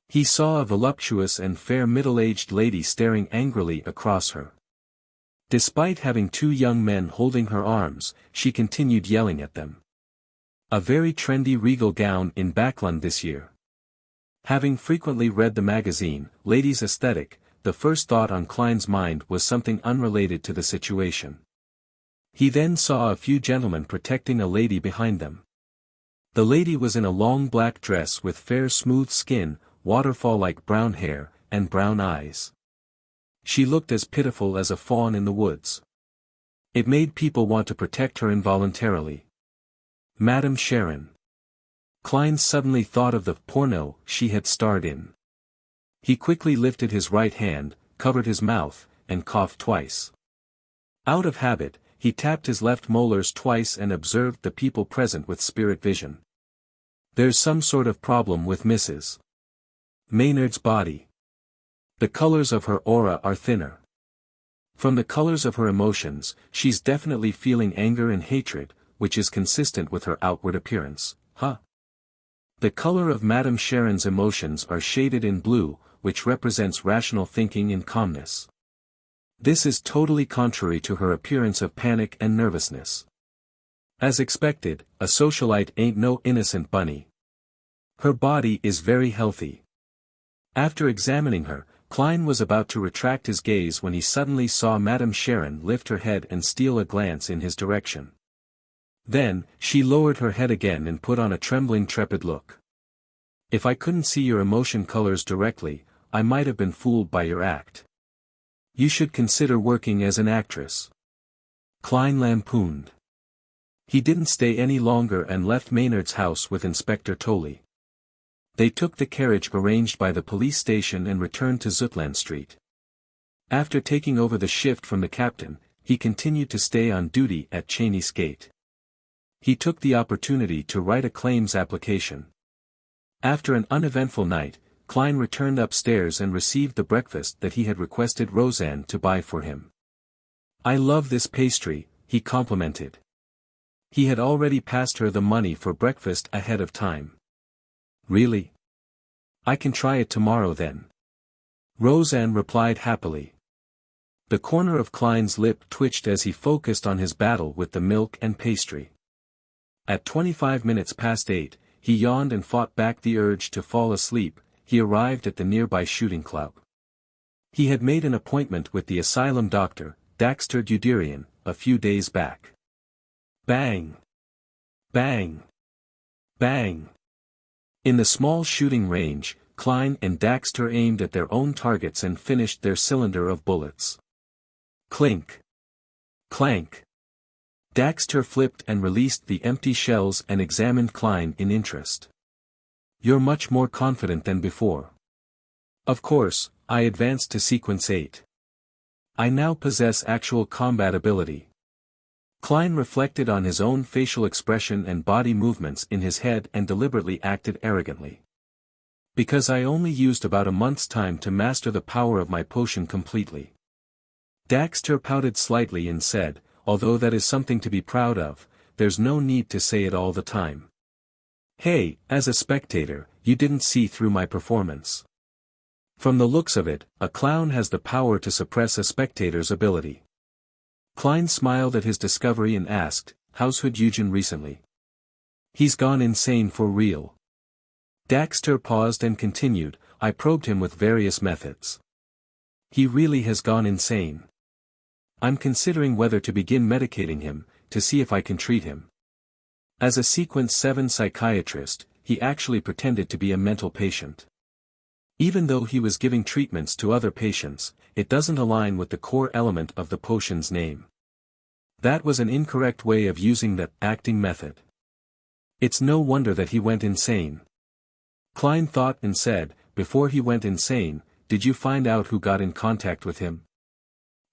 He saw a voluptuous and fair middle-aged lady staring angrily across her. Despite having two young men holding her arms, she continued yelling at them. A very trendy regal gown in Backlund this year. Having frequently read the magazine, Ladies' Aesthetic, the first thought on Klein's mind was something unrelated to the situation. He then saw a few gentlemen protecting a lady behind them. The lady was in a long black dress with fair smooth skin, waterfall-like brown hair, and brown eyes. She looked as pitiful as a fawn in the woods. It made people want to protect her involuntarily. Madame Sharon. Klein suddenly thought of the porno she had starred in. He quickly lifted his right hand, covered his mouth, and coughed twice. Out of habit, he tapped his left molars twice and observed the people present with spirit vision. There's some sort of problem with Mrs. Maynard's body. The colors of her aura are thinner. From the colors of her emotions, she's definitely feeling anger and hatred, which is consistent with her outward appearance, huh? The color of Madame Sharon's emotions are shaded in blue, which represents rational thinking and calmness. This is totally contrary to her appearance of panic and nervousness. As expected, a socialite ain't no innocent bunny. Her body is very healthy. After examining her, Klein was about to retract his gaze when he suddenly saw Madame Sharon lift her head and steal a glance in his direction. Then, she lowered her head again and put on a trembling trepid look. "If I couldn't see your emotion colors directly, I might have been fooled by your act. You should consider working as an actress." Klein lampooned. He didn't stay any longer and left Maynard's house with Inspector Tolley. They took the carriage arranged by the police station and returned to Zutland Street. After taking over the shift from the captain, he continued to stay on duty at Cheney's Gate. He took the opportunity to write a claims application. After an uneventful night, Klein returned upstairs and received the breakfast that he had requested Roseanne to buy for him. "I love this pastry," he complimented. He had already passed her the money for breakfast ahead of time. "Really? I can try it tomorrow then," Roseanne replied happily. The corner of Klein's lip twitched as he focused on his battle with the milk and pastry. At 25 minutes past 8, he yawned and fought back the urge to fall asleep. He arrived at the nearby shooting club. He had made an appointment with the asylum doctor, Daxter Guderian, a few days back. Bang! Bang! Bang! In the small shooting range, Klein and Daxter aimed at their own targets and finished their cylinder of bullets. Clink! Clank! Daxter flipped and released the empty shells and examined Klein in interest. "You're much more confident than before." "Of course," I advanced to sequence 8. "I now possess actual combat ability." Klein reflected on his own facial expression and body movements in his head and deliberately acted arrogantly. "Because I only used about a month's time to master the power of my potion completely." Daxter pouted slightly and said, "Although that is something to be proud of, there's no need to say it all the time. Hey, as a spectator, you didn't see through my performance. From the looks of it, a clown has the power to suppress a spectator's ability." Klein smiled at his discovery and asked, "How's Hudugin recently?" "He's gone insane for real." Daxter paused and continued, "I probed him with various methods. He really has gone insane. I'm considering whether to begin medicating him, to see if I can treat him." As a Sequence 7 psychiatrist, he actually pretended to be a mental patient. Even though he was giving treatments to other patients, it doesn't align with the core element of the potion's name. That was an incorrect way of using the acting method. It's no wonder that he went insane. Klein thought and said, "Before he went insane, did you find out who got in contact with him?"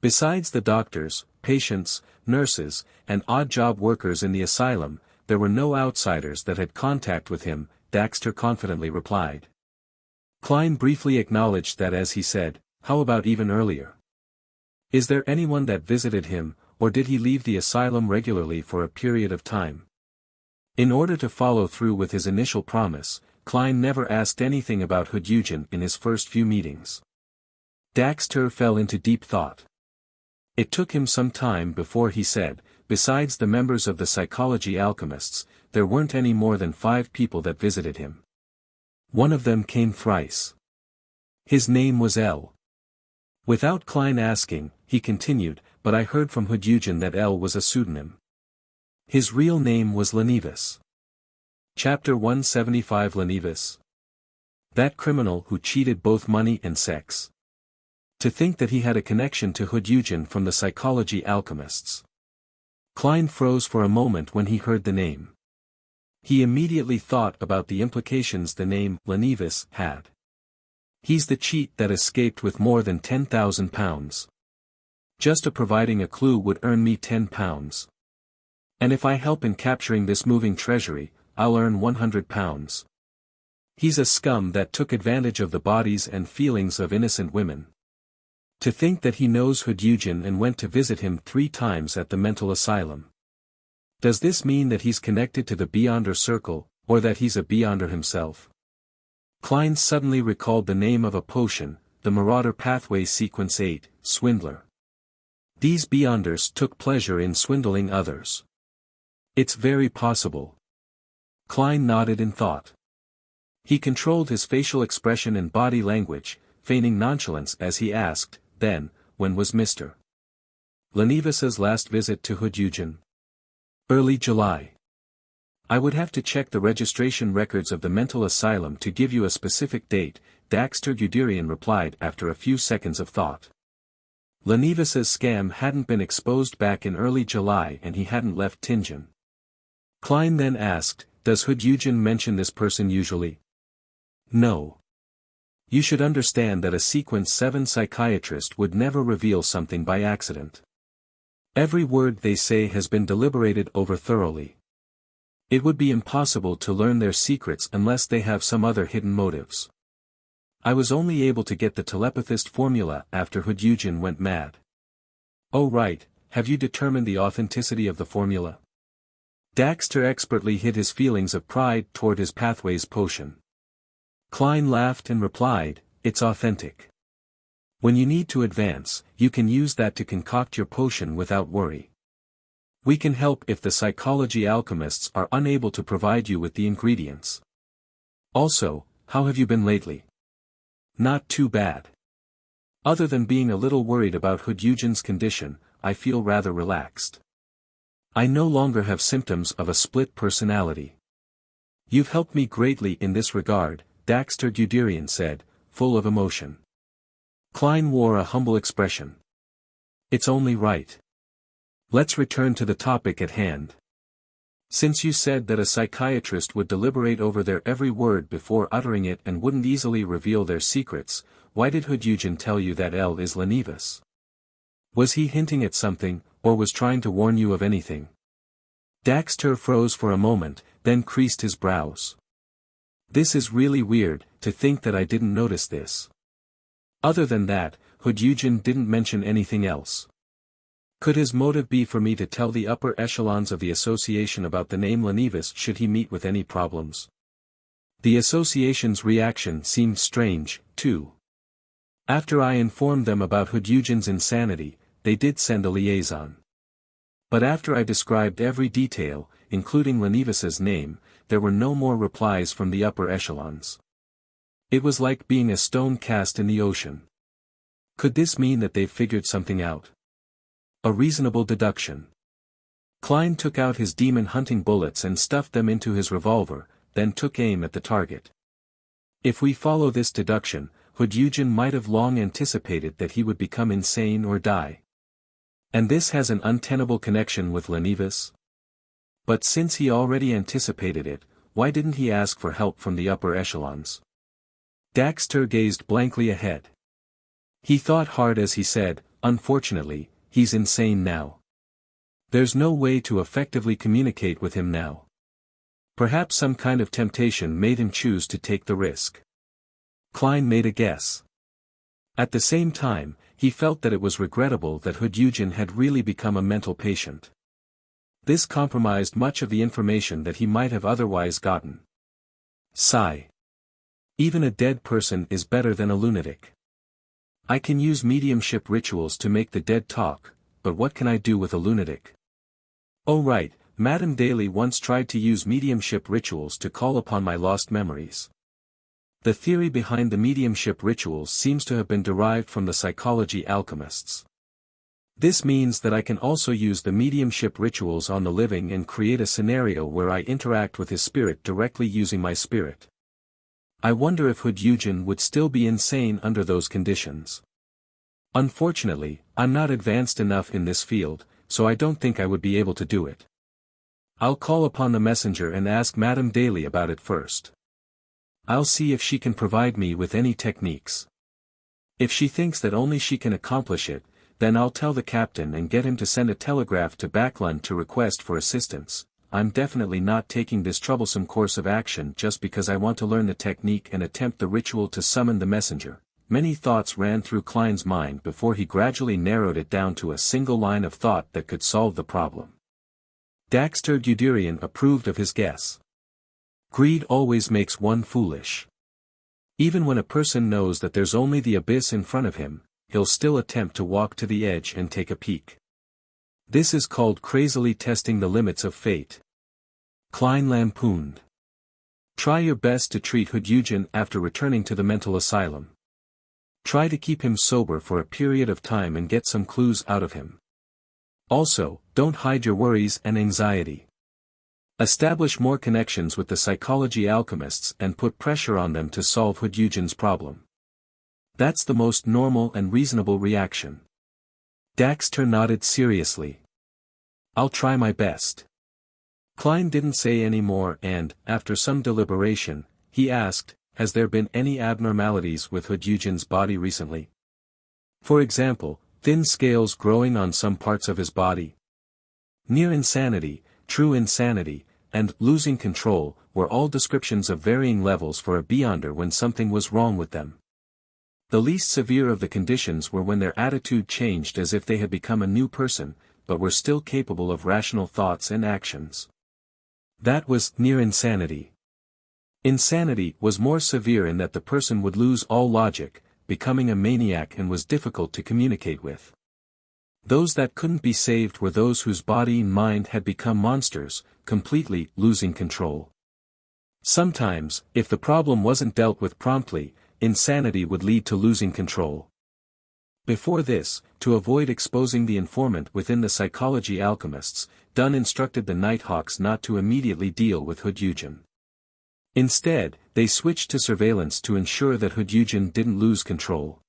Besides the doctors, patients, nurses, and odd-job workers in the asylum, there were no outsiders that had contact with him, Daxter confidently replied. Klein briefly acknowledged that as he said, "How about even earlier? Is there anyone that visited him, or did he leave the asylum regularly for a period of time?" In order to follow through with his initial promise, Klein never asked anything about Hudugin in his first few meetings. Daxter fell into deep thought. It took him some time before he said, "Besides the members of the psychology alchemists, there weren't any more than 5 people that visited him. One of them came thrice. His name was L." Without Klein asking, he continued, "But I heard from Hudugin that L was a pseudonym. His real name was Lenivus." Chapter 175 Lenivus. That criminal who cheated both money and sex. To think that he had a connection to Hudugin from the psychology alchemists. Klein froze for a moment when he heard the name. He immediately thought about the implications the name Lenivus had. He's the cheat that escaped with more than £10,000. Just providing a clue would earn me £10. And if I help in capturing this moving treasury, I'll earn £100. He's a scum that took advantage of the bodies and feelings of innocent women. To think that he knows Hudugin and went to visit him 3 times at the mental asylum. Does this mean that he's connected to the Beyonder Circle, or that he's a Beyonder himself? Klein suddenly recalled the name of a potion, the Marauder Pathway Sequence 8, Swindler. These Beyonders took pleasure in swindling others. It's very possible. Klein nodded in thought. He controlled his facial expression and body language, feigning nonchalance as he asked, then, when was Mr. Lenivas's last visit to Hudyugen? Early July. I would have to check the registration records of the mental asylum to give you a specific date, Daxter Guderian replied after a few seconds of thought. Lenivas's scam hadn't been exposed back in early July and he hadn't left Tingen. Klein then asked, does Hudyugen mention this person usually? No. You should understand that a Sequence 7 psychiatrist would never reveal something by accident. Every word they say has been deliberated over thoroughly. It would be impossible to learn their secrets unless they have some other hidden motives. I was only able to get the telepathist formula after Hudyugen went mad. Oh right, have you determined the authenticity of the formula? Daxter expertly hid his feelings of pride toward his pathways potion. Klein laughed and replied, it's authentic. When you need to advance, you can use that to concoct your potion without worry. We can help if the psychology alchemists are unable to provide you with the ingredients. Also, how have you been lately? Not too bad. Other than being a little worried about Hudyugen's condition, I feel rather relaxed. I no longer have symptoms of a split personality. You've helped me greatly in this regard, Daxter Guderian said, full of emotion. Klein wore a humble expression. It's only right. Let's return to the topic at hand. Since you said that a psychiatrist would deliberate over their every word before uttering it and wouldn't easily reveal their secrets, why did Hudyugen tell you that L is Lenivas? Was he hinting at something, or was trying to warn you of anything? Daxter froze for a moment, then creased his brows. This is really weird, to think that I didn't notice this. Other than that, Hudyugen didn't mention anything else. Could his motive be for me to tell the upper echelons of the association about the name Lenivas should he meet with any problems? The association's reaction seemed strange, too. After I informed them about Hudyugen's insanity, they did send a liaison. But after I described every detail, including Lenivas's name, there were no more replies from the upper echelons. It was like being a stone cast in the ocean. Could this mean that they've figured something out? A reasonable deduction. Klein took out his demon hunting bullets and stuffed them into his revolver, then took aim at the target. If we follow this deduction, Hudyugen might have long anticipated that he would become insane or die. And this has an untenable connection with Lenivas? But since he already anticipated it, why didn't he ask for help from the upper echelons? Daxter gazed blankly ahead. He thought hard as he said, unfortunately, he's insane now. There's no way to effectively communicate with him now. Perhaps some kind of temptation made him choose to take the risk. Klein made a guess. At the same time, he felt that it was regrettable that Hudyugen had really become a mental patient. This compromised much of the information that he might have otherwise gotten. Sigh. Even a dead person is better than a lunatic. I can use mediumship rituals to make the dead talk, but what can I do with a lunatic? Oh right, Madame Daly once tried to use mediumship rituals to call upon my lost memories. The theory behind the mediumship rituals seems to have been derived from the psychology alchemists. This means that I can also use the mediumship rituals on the living and create a scenario where I interact with his spirit directly using my spirit. I wonder if Hudyugen would still be insane under those conditions. Unfortunately, I'm not advanced enough in this field, so I don't think I would be able to do it. I'll call upon the messenger and ask Madame Daly about it first. I'll see if she can provide me with any techniques. If she thinks that only she can accomplish it, then I'll tell the captain and get him to send a telegraph to Backlund to request for assistance. I'm definitely not taking this troublesome course of action just because I want to learn the technique and attempt the ritual to summon the messenger. Many thoughts ran through Klein's mind before he gradually narrowed it down to a single line of thought that could solve the problem. Daxter Guderian approved of his guess. Greed always makes one foolish. Even when a person knows that there's only the abyss in front of him, he'll still attempt to walk to the edge and take a peek. This is called crazily testing the limits of fate. Klein lampooned. Try your best to treat Hudyugen after returning to the mental asylum. Try to keep him sober for a period of time and get some clues out of him. Also, don't hide your worries and anxiety. Establish more connections with the psychology alchemists and put pressure on them to solve Hudyugen's problem. That's the most normal and reasonable reaction. Daxter nodded seriously. I'll try my best. Klein didn't say any more and, after some deliberation, he asked, has there been any abnormalities with Hudyugen's body recently? For example, thin scales growing on some parts of his body. Near insanity, true insanity, and losing control were all descriptions of varying levels for a beyonder when something was wrong with them. The least severe of the conditions were when their attitude changed as if they had become a new person, but were still capable of rational thoughts and actions. That was near insanity. Insanity was more severe in that the person would lose all logic, becoming a maniac and was difficult to communicate with. Those that couldn't be saved were those whose body and mind had become monsters, completely losing control. Sometimes, if the problem wasn't dealt with promptly, insanity would lead to losing control. Before this, to avoid exposing the informant within the psychology alchemists, Dunn instructed the Nighthawks not to immediately deal with Hudyugen. Instead, they switched to surveillance to ensure that Hudyugen didn't lose control.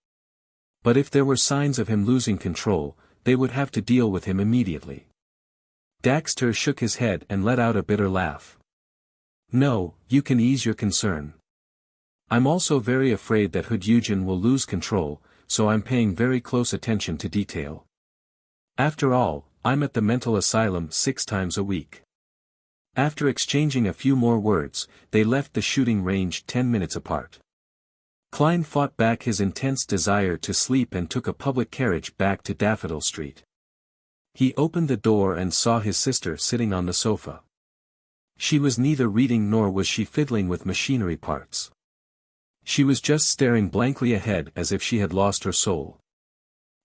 But if there were signs of him losing control, they would have to deal with him immediately. Daxter shook his head and let out a bitter laugh. No, you can ease your concern. I'm also very afraid that Hudyugen will lose control, so I'm paying very close attention to detail. After all, I'm at the mental asylum 6 times a week. After exchanging a few more words, they left the shooting range 10 minutes apart. Klein fought back his intense desire to sleep and took a public carriage back to Daffodil Street. He opened the door and saw his sister sitting on the sofa. She was neither reading nor was she fiddling with machinery parts. She was just staring blankly ahead as if she had lost her soul.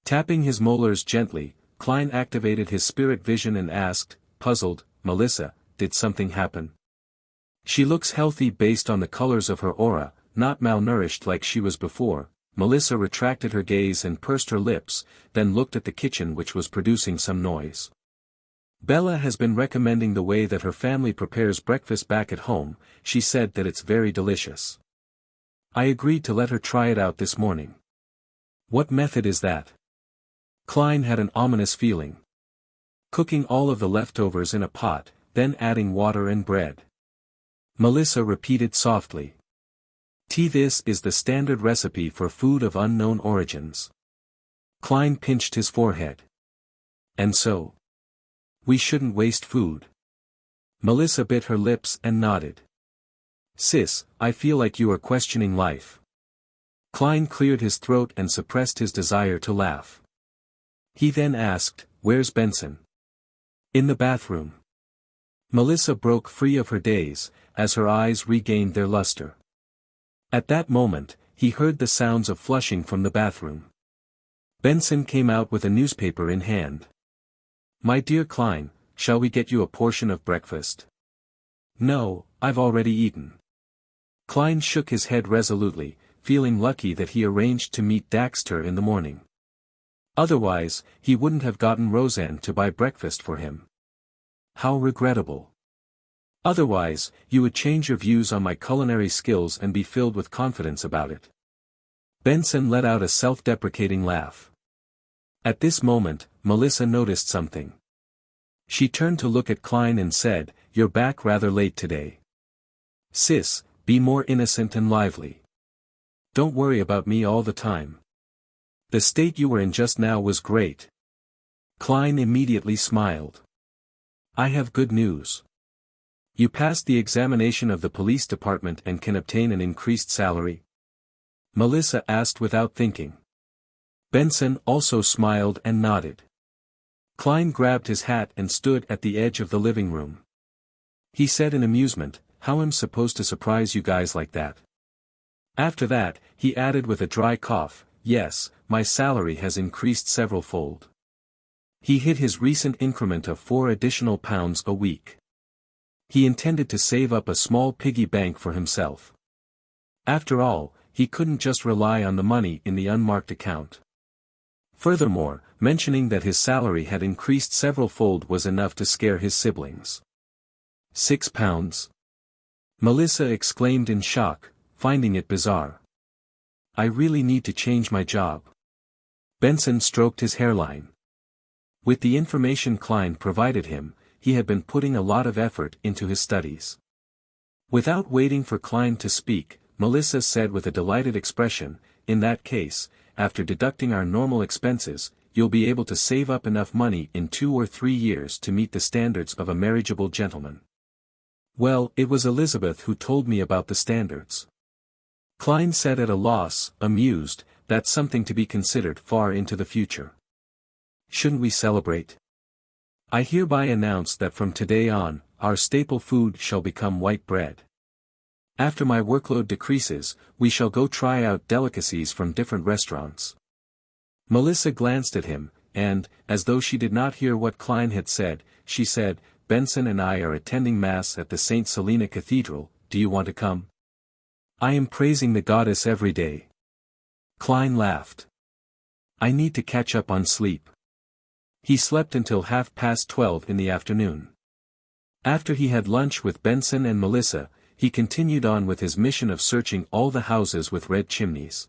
Tapping his molars gently, Klein activated his spirit vision and asked, puzzled, Melissa, did something happen? She looks healthy based on the colors of her aura, not malnourished like she was before. Melissa retracted her gaze and pursed her lips, then looked at the kitchen which was producing some noise. Bella has been recommending the way that her family prepares breakfast back at home. She said that it's very delicious. I agreed to let her try it out this morning. What method is that? Klein had an ominous feeling. Cooking all of the leftovers in a pot, then adding water and bread. Melissa repeated softly. This is the standard recipe for food of unknown origins. Klein pinched his forehead. And so? We shouldn't waste food. Melissa bit her lips and nodded. Sis, I feel like you are questioning life. Klein cleared his throat and suppressed his desire to laugh. He then asked, where's Benson? In the bathroom. Melissa broke free of her daze, as her eyes regained their luster. At that moment, he heard the sounds of flushing from the bathroom. Benson came out with a newspaper in hand. My dear Klein, shall we get you a portion of breakfast? No, I've already eaten. Klein shook his head resolutely, feeling lucky that he arranged to meet Daxter in the morning. Otherwise, he wouldn't have gotten Roseanne to buy breakfast for him. How regrettable. Otherwise, you would change your views on my culinary skills and be filled with confidence about it. Benson let out a self-deprecating laugh. At this moment, Melissa noticed something. She turned to look at Klein and said, you're back rather late today. Sis, be more innocent and lively. Don't worry about me all the time. The state you were in just now was great. Klein immediately smiled. I have good news. You passed the examination of the police department and can obtain an increased salary? Melissa asked without thinking. Benson also smiled and nodded. Klein grabbed his hat and stood at the edge of the living room. He said in amusement, how am I supposed to surprise you guys like that? After that, he added with a dry cough, yes, my salary has increased several-fold. He hit his recent increment of 4 additional pounds a week. He intended to save up a small piggy bank for himself. After all, he couldn't just rely on the money in the unmarked account. Furthermore, mentioning that his salary had increased several-fold was enough to scare his siblings. £6? Melissa exclaimed in shock, finding it bizarre. I really need to change my job. Benson stroked his hairline. With the information Klein provided him, he had been putting a lot of effort into his studies. Without waiting for Klein to speak, Melissa said with a delighted expression, in that case, after deducting our normal expenses, you'll be able to save up enough money in 2 or 3 years to meet the standards of a marriageable gentleman. Well, it was Elizabeth who told me about the standards. Klein said at a loss, amused, that's something to be considered far into the future. Shouldn't we celebrate? I hereby announce that from today on, our staple food shall become white bread. After my workload decreases, we shall go try out delicacies from different restaurants. Melissa glanced at him, and, as though she did not hear what Klein had said, she said, Benson and I are attending Mass at the St. Selena Cathedral, do you want to come? I am praising the goddess every day. Klein laughed. I need to catch up on sleep. He slept until 12:30 in the afternoon. After he had lunch with Benson and Melissa, he continued on with his mission of searching all the houses with red chimneys.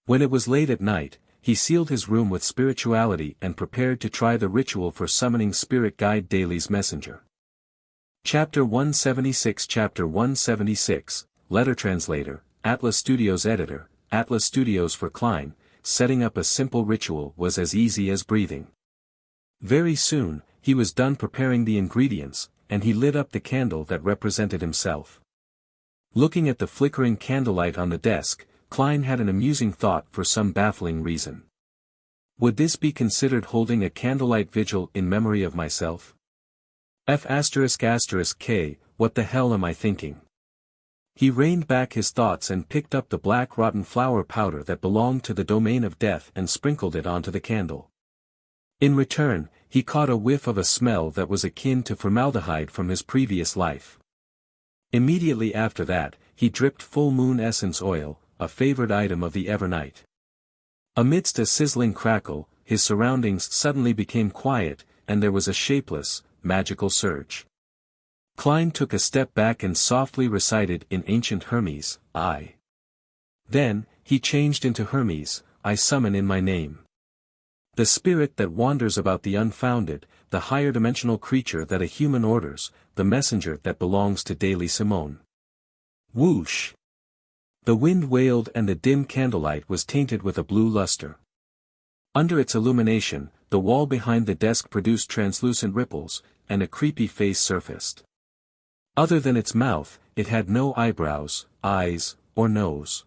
When it was late at night, he sealed his room with spirituality and prepared to try the ritual for summoning spirit guide Daly's messenger. Chapter 176 Chapter 176, Letter Translator, Atlas Studios Editor, Atlas Studios for Klein, setting up a simple ritual was as easy as breathing. Very soon, he was done preparing the ingredients, and he lit up the candle that represented himself. Looking at the flickering candlelight on the desk, Klein had an amusing thought for some baffling reason. Would this be considered holding a candlelight vigil in memory of myself? F***K, what the hell am I thinking? He reined back his thoughts and picked up the black rotten flower powder that belonged to the domain of death and sprinkled it onto the candle. In return, he caught a whiff of a smell that was akin to formaldehyde from his previous life. Immediately after that, he dripped full moon essence oil, a favored item of the Evernight. Amidst a sizzling crackle, his surroundings suddenly became quiet, and there was a shapeless, magical surge. Klein took a step back and softly recited in ancient Hermes, I. Then, he changed into Hermes, I summon in my name. The spirit that wanders about the unfounded, the higher dimensional creature that a human orders, the messenger that belongs to Daily Simone. Whoosh! The wind wailed and the dim candlelight was tainted with a blue luster. Under its illumination, the wall behind the desk produced translucent ripples, and a creepy face surfaced. Other than its mouth, it had no eyebrows, eyes, or nose.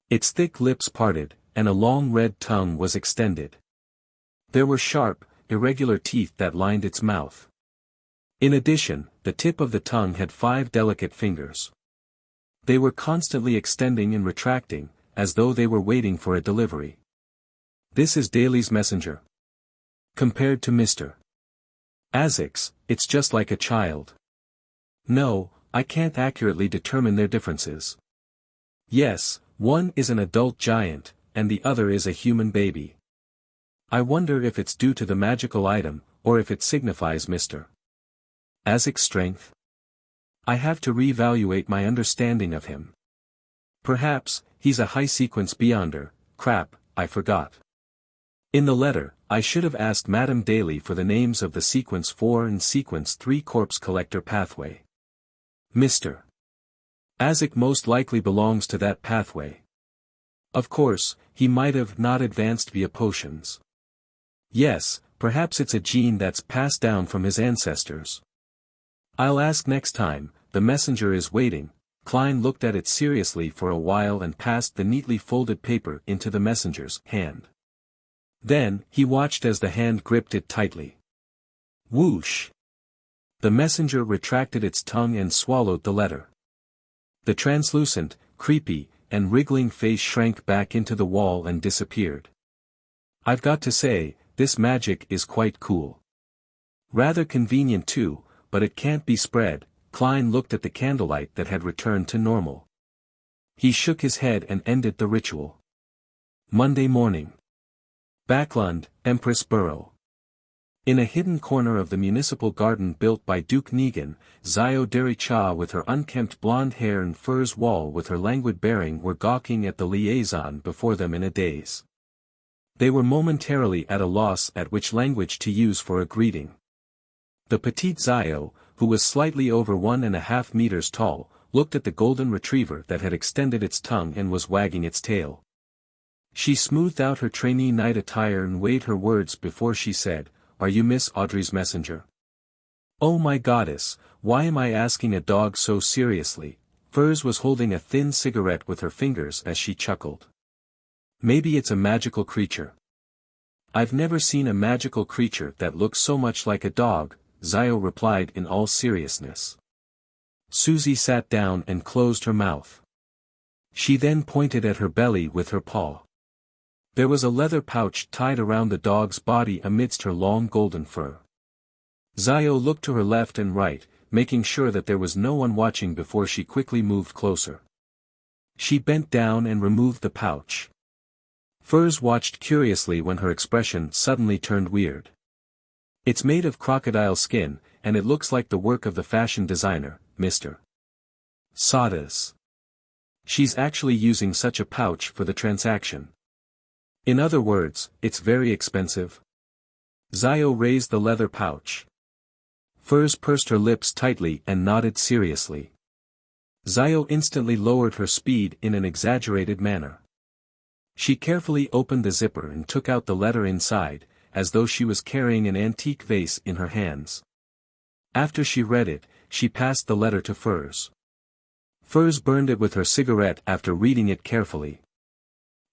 Its thick lips parted, and a long red tongue was extended. There were sharp, irregular teeth that lined its mouth. In addition, the tip of the tongue had 5 delicate fingers. They were constantly extending and retracting, as though they were waiting for a delivery. This is Daly's messenger. Compared to Mr. Azek's, it's just like a child. No, I can't accurately determine their differences. Yes, one is an adult giant, and the other is a human baby. I wonder if it's due to the magical item, or if it signifies Mr. Azek's strength. I have to reevaluate my understanding of him. Perhaps, he's a high-sequence beyonder. Crap, I forgot. In the letter, I should have asked Madame Daly for the names of the Sequence 4 and Sequence 3 Corpse Collector pathway. Mr. Azek most likely belongs to that pathway. Of course, he might have not advanced via potions. Yes, perhaps it's a gene that's passed down from his ancestors. I'll ask next time. The messenger is waiting. Klein looked at it seriously for a while and passed the neatly folded paper into the messenger's hand. Then, he watched as the hand gripped it tightly. Whoosh! The messenger retracted its tongue and swallowed the letter. The translucent, creepy, and wriggling face shrank back into the wall and disappeared. I've got to say, this magic is quite cool. Rather convenient too, but it can't be spread. Klein looked at the candlelight that had returned to normal. He shook his head and ended the ritual. Monday morning. Backlund, Empress Borough. In a hidden corner of the municipal garden built by Duke Negan, Xiao Dericha with her unkempt blonde hair and furs wall with her languid bearing were gawking at the liaison before them in a daze. They were momentarily at a loss at which language to use for a greeting. The petite Xiao, who was slightly over 1.5 meters tall, looked at the golden retriever that had extended its tongue and was wagging its tail. She smoothed out her trainee night attire and weighed her words before she said, "Are you Miss Audrey's messenger?" "Oh my goddess, why am I asking a dog so seriously?" Furs was holding a thin cigarette with her fingers as she chuckled. "Maybe it's a magical creature." "I've never seen a magical creature that looks so much like a dog," Xiao replied in all seriousness. Susie sat down and closed her mouth. She then pointed at her belly with her paw. There was a leather pouch tied around the dog's body amidst her long golden fur. Xiao looked to her left and right, making sure that there was no one watching before she quickly moved closer. She bent down and removed the pouch. Furs watched curiously when her expression suddenly turned weird. "It's made of crocodile skin, and it looks like the work of the fashion designer, Mr. Sadas. She's actually using such a pouch for the transaction. In other words, it's very expensive." Xiao raised the leather pouch. Furs pursed her lips tightly and nodded seriously. Xiao instantly lowered her speed in an exaggerated manner. She carefully opened the zipper and took out the letter inside, as though she was carrying an antique vase in her hands. After she read it, she passed the letter to Furs. Furs burned it with her cigarette after reading it carefully.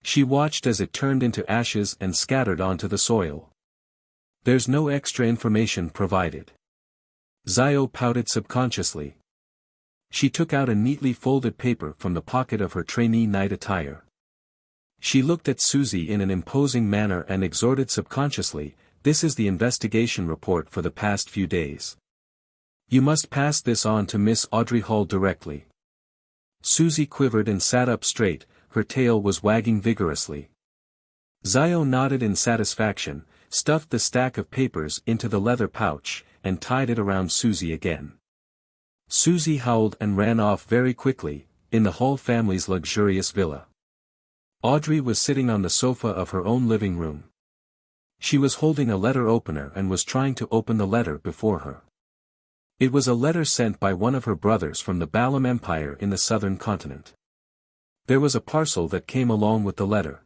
She watched as it turned into ashes and scattered onto the soil. "There's no extra information provided." Xiao pouted subconsciously. She took out a neatly folded paper from the pocket of her trainee night attire. She looked at Susie in an imposing manner and exhorted subconsciously, "This is the investigation report for the past few days. You must pass this on to Miss Audrey Hall directly." Susie quivered and sat up straight, her tail was wagging vigorously. Xiao nodded in satisfaction, stuffed the stack of papers into the leather pouch, and tied it around Susie again. Susie howled and ran off very quickly, in the Hall family's luxurious villa. Audrey was sitting on the sofa of her own living room. She was holding a letter opener and was trying to open the letter before her. It was a letter sent by one of her brothers from the Balam Empire in the southern continent. There was a parcel that came along with the letter.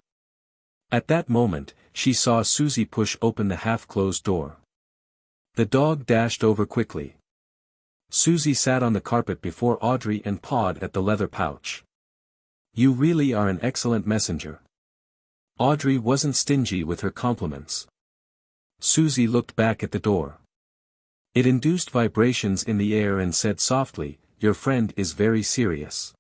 At that moment, she saw Susie push open the half-closed door. The dog dashed over quickly. Susie sat on the carpet before Audrey and pawed at the leather pouch. "You really are an excellent messenger." Audrey wasn't stingy with her compliments. Susie looked back at the door. It induced vibrations in the air and said softly, "Your friend is very serious.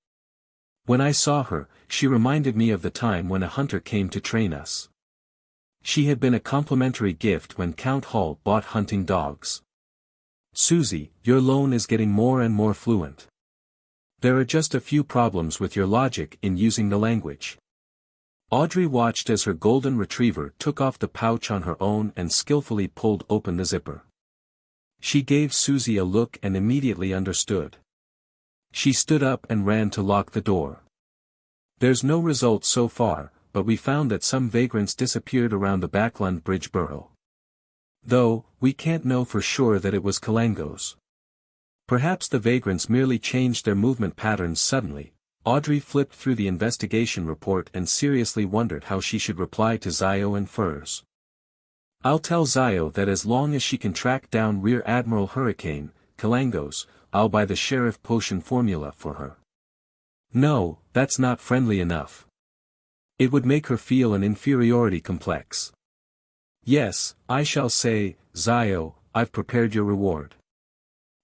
When I saw her, she reminded me of the time when a hunter came to train us. She had been a complimentary gift when Count Hall bought hunting dogs." "Susie, your loan is getting more and more fluent. There are just a few problems with your logic in using the language." Audrey watched as her golden retriever took off the pouch on her own and skillfully pulled open the zipper. She gave Susie a look and immediately understood. She stood up and ran to lock the door. "There's no result so far, but we found that some vagrants disappeared around the Backlund Bridge borough. Though, we can't know for sure that it was Kalangos. Perhaps the vagrants merely changed their movement patterns suddenly." Audrey flipped through the investigation report and seriously wondered how she should reply to Xiao and Furs. "I'll tell Xiao that as long as she can track down Rear Admiral Hurricane, Kalangos, I'll buy the sheriff potion formula for her." "No, that's not friendly enough. It would make her feel an inferiority complex." "Yes, I shall say, Xiao, I've prepared your reward.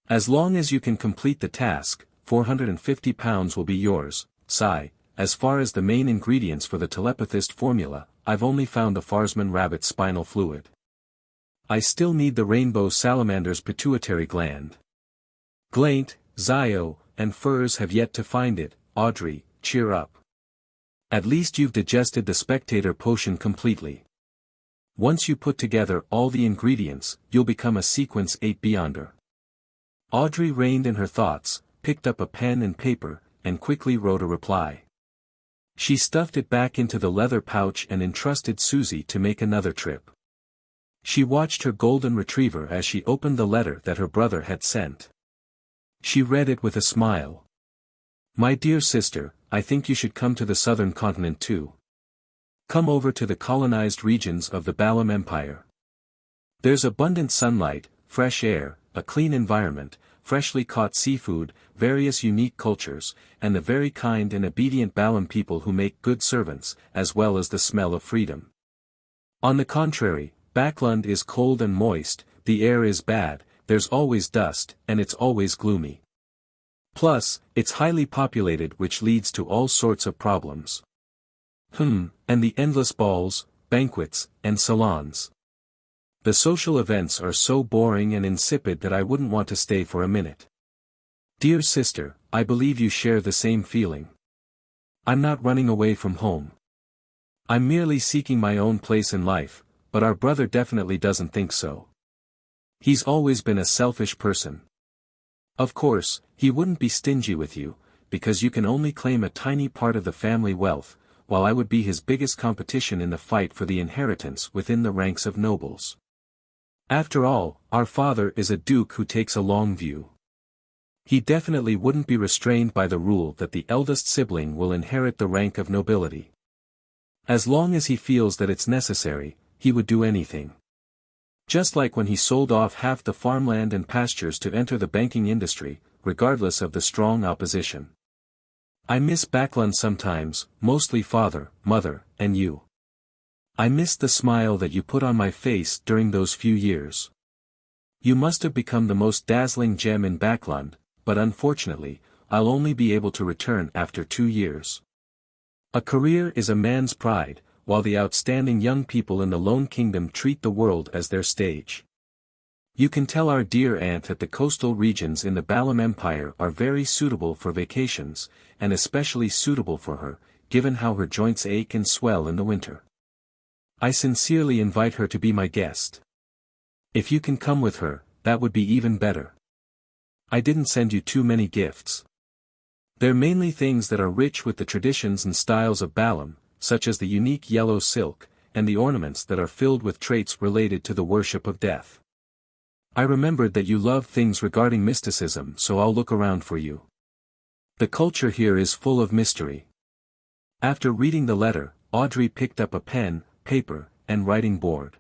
As long as you can complete the task, 450 pounds will be yours." Sigh, "As far as the main ingredients for the telepathist formula, I've only found the Farsman rabbit's spinal fluid. I still need the rainbow salamander's pituitary gland. Glaint, Xiao, and Furs have yet to find it." Audrey, cheer up. At least you've digested the spectator potion completely. Once you put together all the ingredients, you'll become a sequence 8 Beyonder. Audrey reined in her thoughts, picked up a pen and paper, and quickly wrote a reply. She stuffed it back into the leather pouch and entrusted Susie to make another trip. She watched her golden retriever as she opened the letter that her brother had sent. She read it with a smile. My dear sister, I think you should come to the southern continent too. Come over to the colonized regions of the Balam Empire. There's abundant sunlight, fresh air, a clean environment, freshly caught seafood, various unique cultures, and the very kind and obedient Balam people who make good servants, as well as the smell of freedom. On the contrary, Backland is cold and moist, the air is bad, there's always dust, and it's always gloomy. Plus, it's highly populated, which leads to all sorts of problems. And the endless balls, banquets, and salons. The social events are so boring and insipid that I wouldn't want to stay for a minute. Dear sister, I believe you share the same feeling. I'm not running away from home. I'm merely seeking my own place in life, but our brother definitely doesn't think so. He's always been a selfish person. Of course, he wouldn't be stingy with you, because you can only claim a tiny part of the family wealth, while I would be his biggest competition in the fight for the inheritance within the ranks of nobles. After all, our father is a duke who takes a long view. He definitely wouldn't be restrained by the rule that the eldest sibling will inherit the rank of nobility. As long as he feels that it's necessary, he would do anything. Just like when he sold off half the farmland and pastures to enter the banking industry, regardless of the strong opposition. I miss Backland sometimes, mostly father, mother, and you. I miss the smile that you put on my face during those few years. You must have become the most dazzling gem in Backland, but unfortunately, I'll only be able to return after 2 years. A career is a man's pride, while the outstanding young people in the Lone Kingdom treat the world as their stage. You can tell our dear aunt that the coastal regions in the Balam Empire are very suitable for vacations, and especially suitable for her, given how her joints ache and swell in the winter. I sincerely invite her to be my guest. If you can come with her, that would be even better. I didn't send you too many gifts. They're mainly things that are rich with the traditions and styles of Balam, such as the unique yellow silk, and the ornaments that are filled with traits related to the worship of death. I remembered that you love things regarding mysticism, so I'll look around for you. The culture here is full of mystery. After reading the letter, Audrey picked up a pen, paper, and writing board.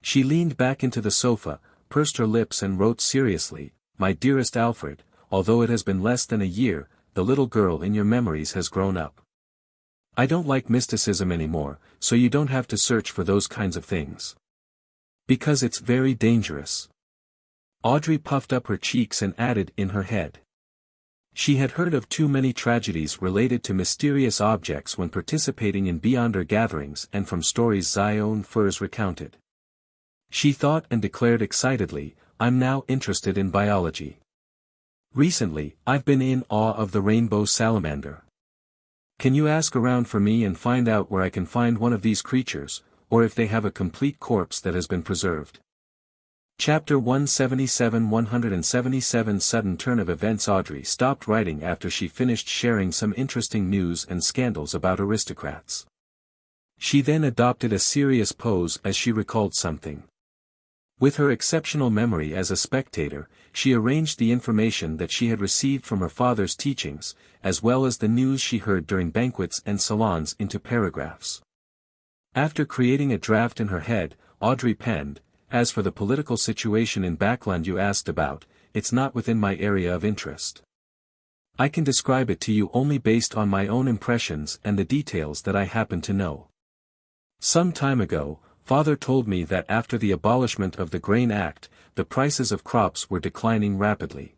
She leaned back into the sofa, pursed her lips and wrote seriously, My dearest Alfred, although it has been less than a year, the little girl in your memories has grown up. I don't like mysticism anymore, so you don't have to search for those kinds of things. Because it's very dangerous. Audrey puffed up her cheeks and added in her head. She had heard of too many tragedies related to mysterious objects when participating in Beyonder gatherings and from stories Zion Furs recounted. She thought and declared excitedly, I'm now interested in biology. Recently, I've been in awe of the rainbow salamander. Can you ask around for me and find out where I can find one of these creatures, or if they have a complete corpse that has been preserved? Chapter 177 Sudden turn of events. Audrey stopped writing after she finished sharing some interesting news and scandals about aristocrats. She then adopted a serious pose as she recalled something. With her exceptional memory as a spectator, she arranged the information that she had received from her father's teachings, as well as the news she heard during banquets and salons, into paragraphs. After creating a draft in her head, Audrey penned, As for the political situation in Backland you asked about, it's not within my area of interest. I can describe it to you only based on my own impressions and the details that I happen to know. Some time ago, Father told me that after the abolishment of the Grain Act, the prices of crops were declining rapidly.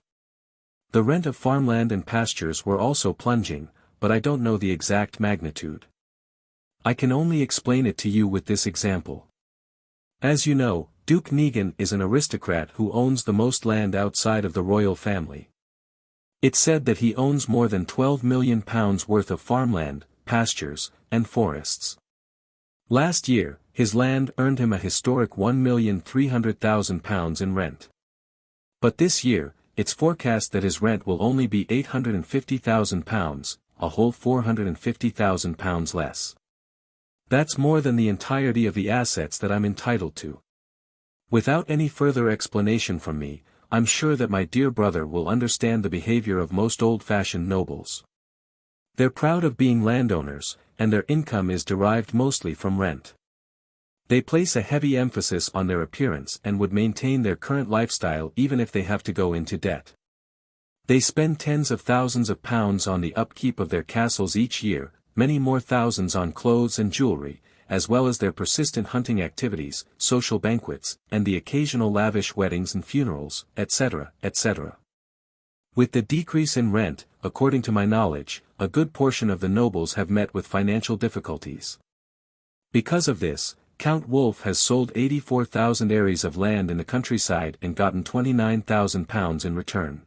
The rent of farmland and pastures were also plunging, but I don't know the exact magnitude. I can only explain it to you with this example. As you know, Duke Negan is an aristocrat who owns the most land outside of the royal family. It said that he owns more than £12 million worth of farmland, pastures, and forests. Last year, his land earned him a historic £1,300,000 in rent. But this year, it's forecast that his rent will only be £850,000, a whole £450,000 less. That's more than the entirety of the assets that I'm entitled to. Without any further explanation from me, I'm sure that my dear brother will understand the behavior of most old-fashioned nobles. They're proud of being landowners, and their income is derived mostly from rent. They place a heavy emphasis on their appearance and would maintain their current lifestyle even if they have to go into debt. They spend tens of thousands of pounds on the upkeep of their castles each year, many more thousands on clothes and jewelry, as well as their persistent hunting activities, social banquets, and the occasional lavish weddings and funerals, etc., etc. With the decrease in rent, according to my knowledge, a good portion of the nobles have met with financial difficulties. Because of this, Count Wolf has sold 84,000 ares of land in the countryside and gotten £29,000 in return.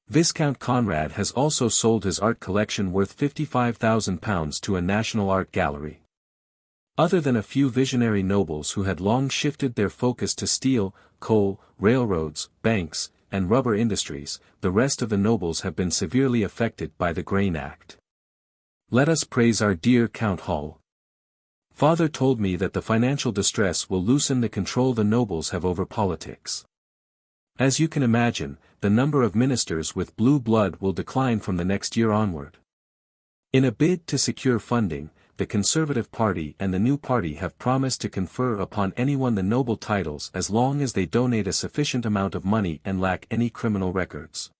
Viscount Conrad has also sold his art collection worth £55,000 to a national art gallery. Other than a few visionary nobles who had long shifted their focus to steel, coal, railroads, banks, and rubber industries, the rest of the nobles have been severely affected by the Grain Act. Let us praise our dear Count Hull. Father told me that the financial distress will loosen the control the nobles have over politics. As you can imagine, the number of ministers with blue blood will decline from the next year onward. In a bid to secure funding, the Conservative Party and the New Party have promised to confer upon anyone the noble titles as long as they donate a sufficient amount of money and lack any criminal records.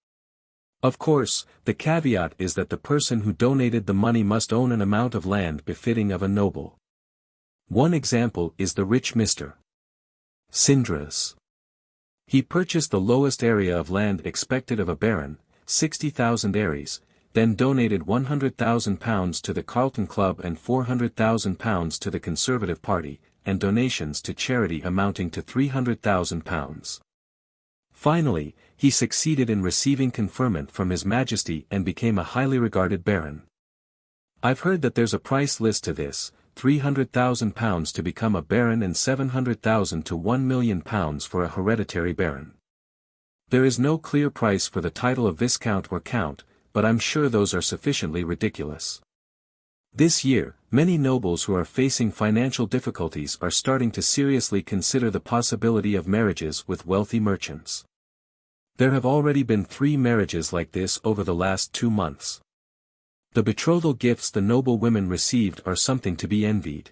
Of course, the caveat is that the person who donated the money must own an amount of land befitting of a noble. One example is the rich Mr. Sindras. He purchased the lowest area of land expected of a baron, 60,000 ares, then donated £100,000 to the Carlton Club and £400,000 to the Conservative Party, and donations to charity amounting to £300,000. Finally, he succeeded in receiving conferment from His Majesty and became a highly regarded baron. I've heard that there's a price list to this, £300,000 to become a baron and £700,000 to £1 million for a hereditary baron. There is no clear price for the title of Viscount or Count, but I'm sure those are sufficiently ridiculous. This year, many nobles who are facing financial difficulties are starting to seriously consider the possibility of marriages with wealthy merchants. There have already been 3 marriages like this over the last 2 months. The betrothal gifts the noble women received are something to be envied.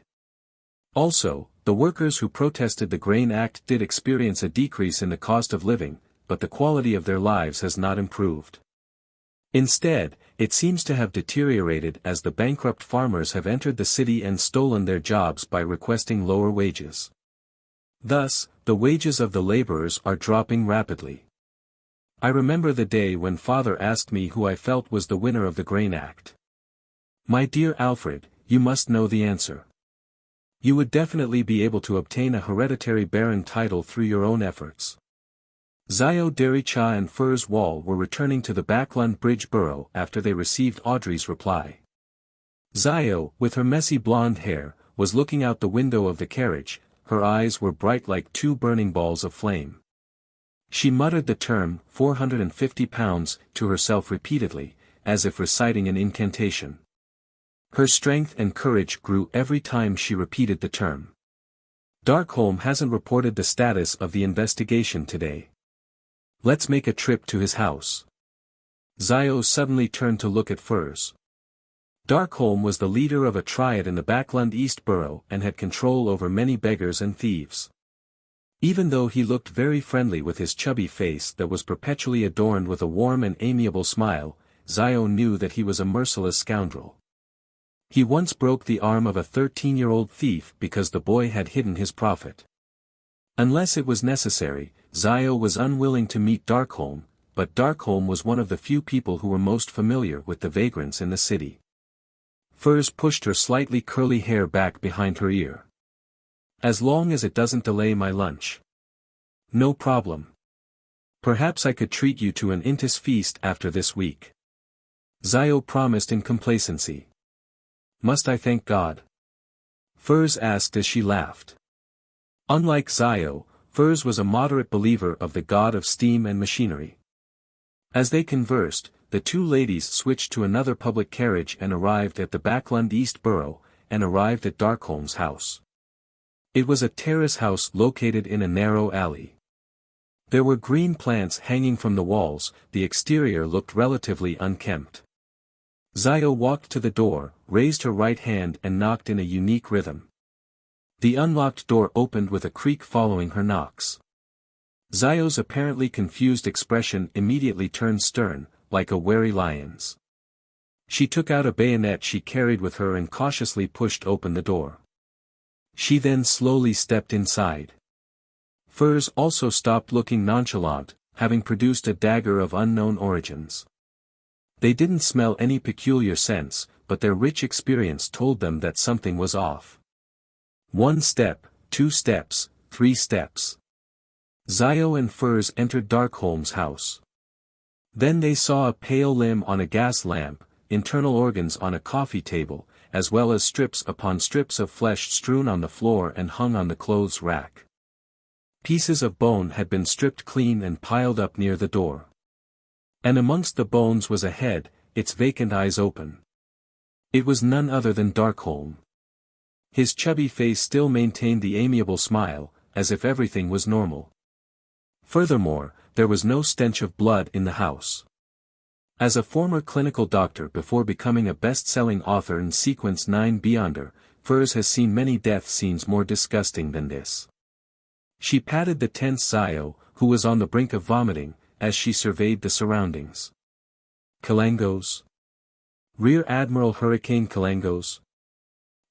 Also, the workers who protested the Grain Act did experience a decrease in the cost of living, but the quality of their lives has not improved. Instead, it seems to have deteriorated as the bankrupt farmers have entered the city and stolen their jobs by requesting lower wages. Thus, the wages of the laborers are dropping rapidly. I remember the day when Father asked me who I felt was the winner of the Grain Act. My dear Alfred, you must know the answer. You would definitely be able to obtain a hereditary baron title through your own efforts. Zio Dericha and Furs Wall were returning to the Backlund Bridge Borough after they received Audrey's reply. Zio, with her messy blonde hair, was looking out the window of the carriage, her eyes were bright like 2 burning balls of flame. She muttered the term, £450, to herself repeatedly, as if reciting an incantation. Her strength and courage grew every time she repeated the term. Darkholm hasn't reported the status of the investigation today. Let's make a trip to his house. Zio suddenly turned to look at Furs. Darkholm was the leader of a triad in the Backlund East Borough and had control over many beggars and thieves. Even though he looked very friendly with his chubby face that was perpetually adorned with a warm and amiable smile, Zio knew that he was a merciless scoundrel. He once broke the arm of a 13-year-old thief because the boy had hidden his profit. Unless it was necessary, Zio was unwilling to meet Darkholm, but Darkholm was one of the few people who were most familiar with the vagrants in the city. Furs pushed her slightly curly hair back behind her ear. As long as it doesn't delay my lunch. No problem. Perhaps I could treat you to an Intis feast after this week. Zio promised in complacency. Must I thank God? Furs asked as she laughed. Unlike Zio, Furs was a moderate believer of the god of steam and machinery. As they conversed, the two ladies switched to another public carriage and arrived at the Backlund East Borough, and arrived at Darkholm's house. It was a terrace house located in a narrow alley. There were green plants hanging from the walls, the exterior looked relatively unkempt. Zio walked to the door, raised her right hand and knocked in a unique rhythm. The unlocked door opened with a creak following her knocks. Zio's apparently confused expression immediately turned stern, like a wary lion's. She took out a bayonet she carried with her and cautiously pushed open the door. She then slowly stepped inside. Furs also stopped looking nonchalant, having produced a dagger of unknown origins. They didn't smell any peculiar scents, but their rich experience told them that something was off. 1 step, 2 steps, 3 steps. Zio and Furs entered Darkholm's house. Then they saw a pale limb on a gas lamp, internal organs on a coffee table, as well as strips upon strips of flesh strewn on the floor and hung on the clothes rack. Pieces of bone had been stripped clean and piled up near the door. And amongst the bones was a head, its vacant eyes open. It was none other than Darkholm. His chubby face still maintained the amiable smile, as if everything was normal. Furthermore, there was no stench of blood in the house. As a former clinical doctor before becoming a best-selling author in Sequence 9 Beyonder, Furs has seen many death scenes more disgusting than this. She patted the tense Zio, who was on the brink of vomiting, as she surveyed the surroundings. Kalangos? Rear Admiral Hurricane Kalangos?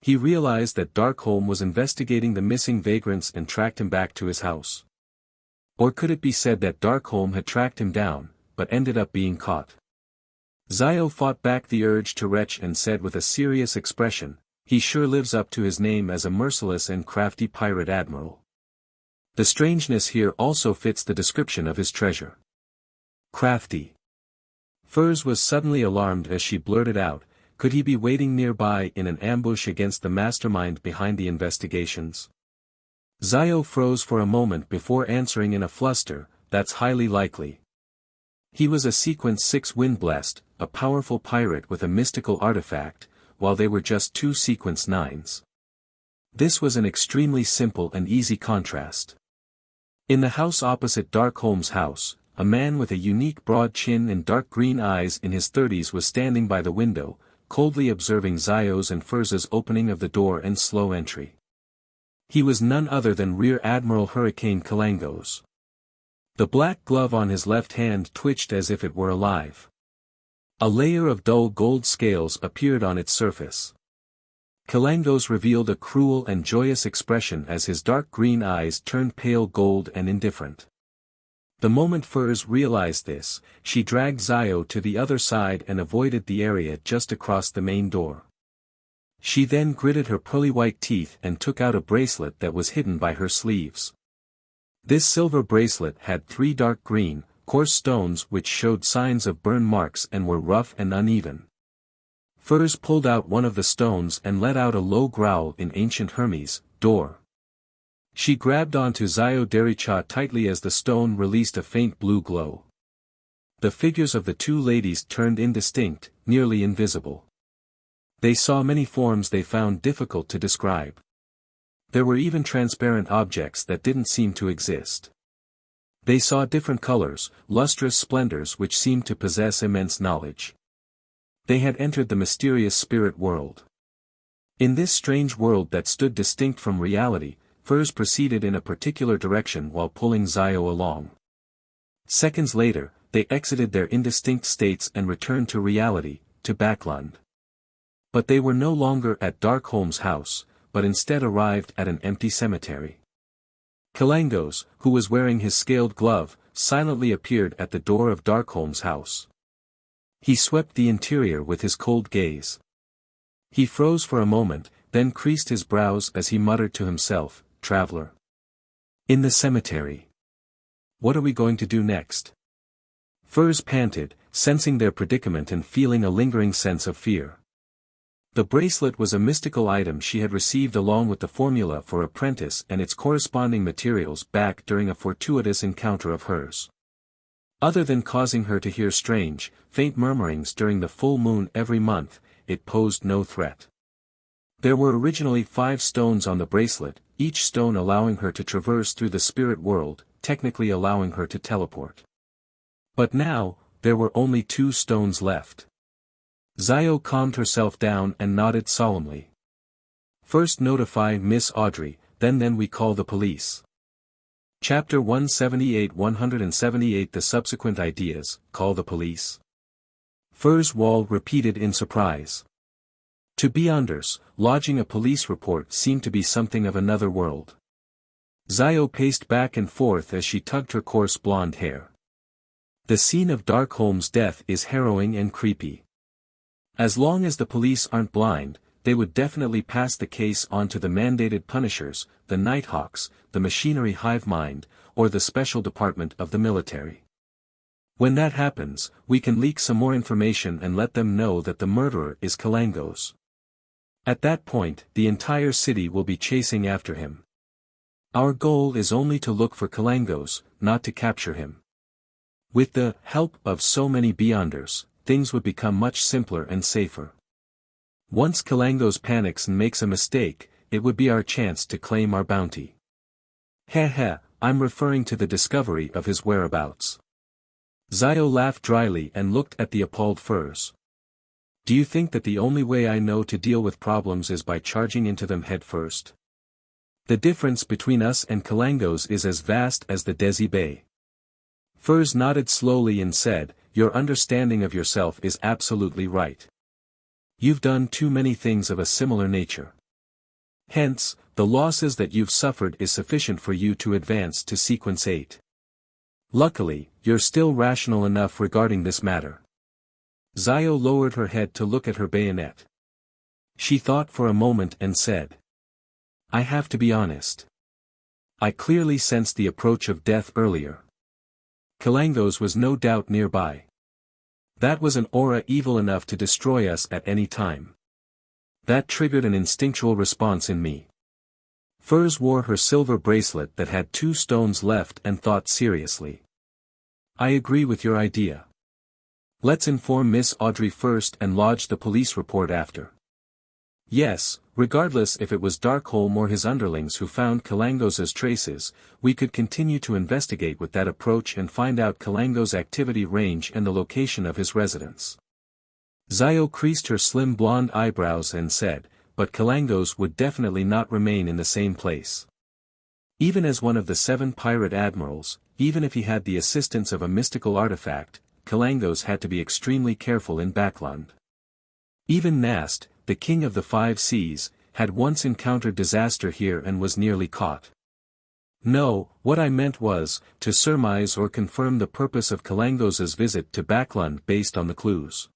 He realized that Darkholm was investigating the missing vagrants and tracked him back to his house. Or could it be said that Darkholm had tracked him down, but ended up being caught? Zio fought back the urge to retch and said with a serious expression, "He sure lives up to his name as a merciless and crafty pirate admiral." The strangeness here also fits the description of his treasure. Crafty. Furs was suddenly alarmed as she blurted out, could he be waiting nearby in an ambush against the mastermind behind the investigations? Zio froze for a moment before answering in a fluster, "That's highly likely." He was a Sequence 6 Windblessed, a powerful pirate with a mystical artifact, while they were just 2 Sequence 9s. This was an extremely simple and easy contrast. In the house opposite Darkholm's house, a man with a unique broad chin and dark green eyes in his 30s was standing by the window, coldly observing Zio's and Furs's opening of the door and slow entry. He was none other than Rear Admiral Hurricane Kalangos. The black glove on his left hand twitched as if it were alive. A layer of dull gold scales appeared on its surface. Kalangos revealed a cruel and joyous expression as his dark green eyes turned pale gold and indifferent. The moment Furs realized this, she dragged Zio to the other side and avoided the area just across the main door. She then gritted her pearly white teeth and took out a bracelet that was hidden by her sleeves. This silver bracelet had 3 dark green, coarse stones which showed signs of burn marks and were rough and uneven. Furs pulled out one of the stones and let out a low growl in ancient Hermes, "Door." She grabbed onto Zio Dericha tightly as the stone released a faint blue glow. The figures of the two ladies turned indistinct, nearly invisible. They saw many forms they found difficult to describe. There were even transparent objects that didn't seem to exist. They saw different colors, lustrous splendors which seemed to possess immense knowledge. They had entered the mysterious spirit world. In this strange world that stood distinct from reality, Furs proceeded in a particular direction while pulling Zio along. Seconds later, they exited their indistinct states and returned to reality, to Backlund. But they were no longer at Darkholm's house, but instead arrived at an empty cemetery. Kalangos, who was wearing his scaled glove, silently appeared at the door of Darkholm's house. He swept the interior with his cold gaze. He froze for a moment, then creased his brows as he muttered to himself, "Traveler. In the cemetery. What are we going to do next? Furs panted, sensing their predicament and feeling a lingering sense of fear. The bracelet was a mystical item she had received along with the formula for apprentice and its corresponding materials back during a fortuitous encounter of hers. Other than causing her to hear strange, faint murmurings during the full moon every month, it posed no threat. There were originally 5 stones on the bracelet, each stone allowing her to traverse through the spirit world, technically allowing her to teleport. But now, there were only 2 stones left. Zio calmed herself down and nodded solemnly. First notify Miss Audrey, then we call the police. Chapter 178 The subsequent ideas, call the police. Furs Wall repeated in surprise. To Beyonders, lodging a police report seemed to be something of another world. Zio paced back and forth as she tugged her coarse blonde hair. The scene of Darkholm's death is harrowing and creepy. As long as the police aren't blind, they would definitely pass the case on to the mandated punishers, the Nighthawks, the machinery hive mind, or the special department of the military. When that happens, we can leak some more information and let them know that the murderer is Kalangos. At that point, the entire city will be chasing after him. Our goal is only to look for Kalangos, not to capture him. With the help of so many Beyonders, things would become much simpler and safer. Once Kalangos panics and makes a mistake, it would be our chance to claim our bounty. I'm referring to the discovery of his whereabouts. Zio laughed dryly and looked at the appalled Furs. Do you think that the only way I know to deal with problems is by charging into them head first? The difference between us and Kalangos is as vast as the Desi Bay. Furs nodded slowly and said, your understanding of yourself is absolutely right. You've done too many things of a similar nature. Hence, the losses that you've suffered is sufficient for you to advance to Sequence 8. Luckily, you're still rational enough regarding this matter. Zio lowered her head to look at her bayonet. She thought for a moment and said, I have to be honest. I clearly sensed the approach of death earlier. Kalangos was no doubt nearby. That was an aura evil enough to destroy us at any time. That triggered an instinctual response in me. Furs wore her silver bracelet that had 2 stones left and thought seriously. I agree with your idea. Let's inform Miss Audrey first and lodge the police report after. Yes, regardless if it was Darkholm or his underlings who found Kalangos' traces, we could continue to investigate with that approach and find out Kalangos' activity range and the location of his residence. Zio creased her slim blonde eyebrows and said, but Kalangos would definitely not remain in the same place. Even as one of the 7 pirate admirals, even if he had the assistance of a mystical artifact, Kalangos had to be extremely careful in Backland. Even Nast, the king of the 5 seas, had once encountered disaster here and was nearly caught. No, what I meant was, to surmise or confirm the purpose of Kalangos' visit to Backland based on the clues.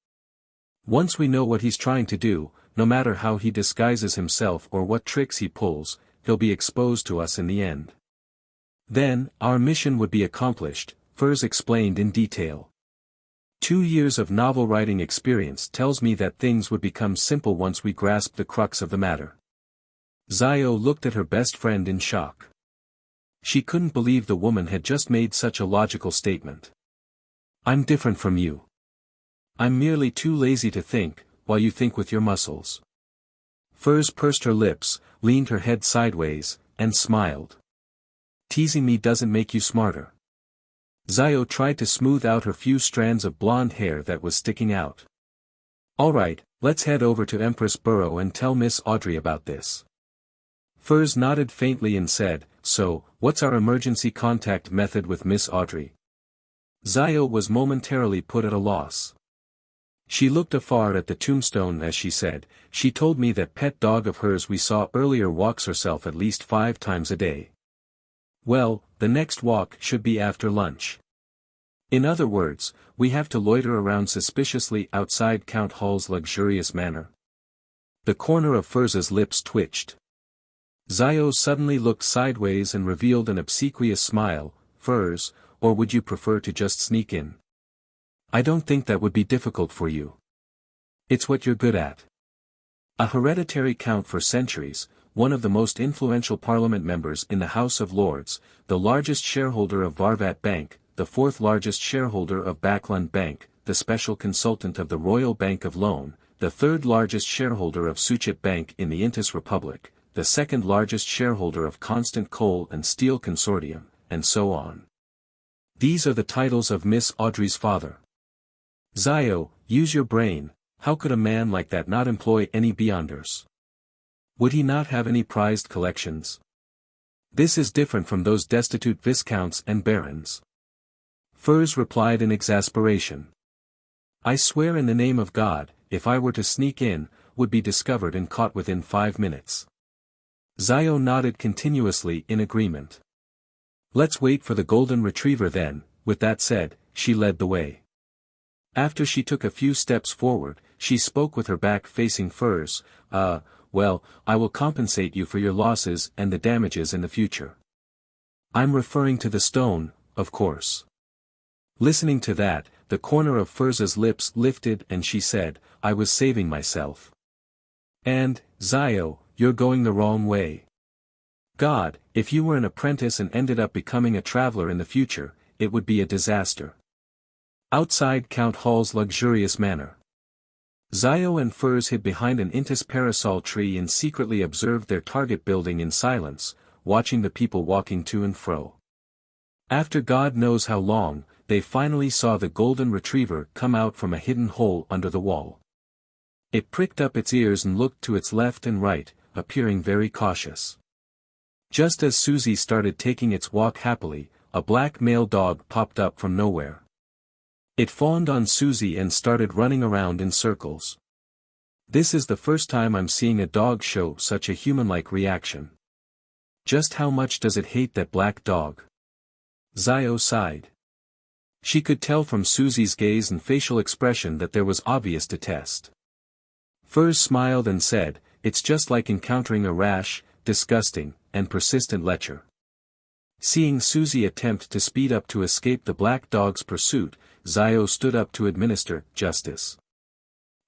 Once we know what he's trying to do, no matter how he disguises himself or what tricks he pulls, he'll be exposed to us in the end. Then, our mission would be accomplished, Furs explained in detail. 2 years of novel writing experience tells me that things would become simple once we grasp the crux of the matter. Zio looked at her best friend in shock. She couldn't believe the woman had just made such a logical statement. I'm different from you. I'm merely too lazy to think, while you think with your muscles. Furs pursed her lips, leaned her head sideways, and smiled. Teasing me doesn't make you smarter. Zio tried to smooth out her few strands of blonde hair that was sticking out. Alright, let's head over to Empress Burrow and tell Miss Audrey about this. Furs nodded faintly and said, so, what's our emergency contact method with Miss Audrey? Zio was momentarily put at a loss. She looked afar at the tombstone as she said, she told me that pet dog of hers we saw earlier walks herself at least 5 times a day. Well, the next walk should be after lunch. In other words, we have to loiter around suspiciously outside Count Hall's luxurious manor. The corner of Furs's lips twitched. Zio suddenly looked sideways and revealed an obsequious smile. Furs, or would you prefer to just sneak in? I don't think that would be difficult for you. It's what you're good at. A hereditary count for centuries, one of the most influential parliament members in the House of Lords, the largest shareholder of Varvat Bank, the fourth largest shareholder of Backland Bank, the special consultant of the Royal Bank of Loan, the third largest shareholder of Suchit Bank in the Intis Republic, the second largest shareholder of Constant Coal and Steel Consortium, and so on. These are the titles of Miss Audrey's father. Zio, use your brain, how could a man like that not employ any beyonders? Would he not have any prized collections? This is different from those destitute viscounts and barons. Furs replied in exasperation. I swear in the name of God, if I were to sneak in, would be discovered and caught within 5 minutes. Zio nodded continuously in agreement. Let's wait for the golden retriever then. With that said, she led the way. After she took a few steps forward, she spoke with her back facing Furs. Well, I will compensate you for your losses and the damages in the future. I'm referring to the stone, of course. Listening to that, the corner of Furs's lips lifted and she said, I was saving myself. And, Zio, you're going the wrong way. God, if you were an apprentice and ended up becoming a traveler in the future, it would be a disaster. Outside Count Hall's luxurious manor. Zio and Furs hid behind an Intis parasol tree and secretly observed their target building in silence, watching the people walking to and fro. After God knows how long, they finally saw the golden retriever come out from a hidden hole under the wall. It pricked up its ears and looked to its left and right, appearing very cautious. Just as Susie started taking its walk happily, a black male dog popped up from nowhere. It fawned on Susie and started running around in circles. This is the first time I'm seeing a dog show such a human-like reaction. Just how much does it hate that black dog? Zio sighed. She could tell from Susie's gaze and facial expression that there was obvious detest. Furs smiled and said, it's just like encountering a rash, disgusting, and persistent lecher. Seeing Susie attempt to speed up to escape the black dog's pursuit, Zio stood up to administer justice.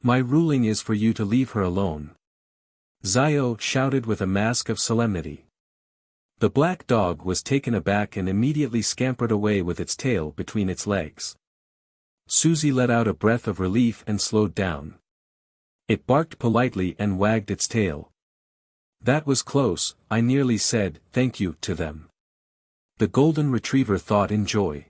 My ruling is for you to leave her alone. Zio shouted with a mask of solemnity. The black dog was taken aback and immediately scampered away with its tail between its legs. Susie let out a breath of relief and slowed down. It barked politely and wagged its tail. That was close, I nearly said, thank you, to them. The golden retriever thought in joy.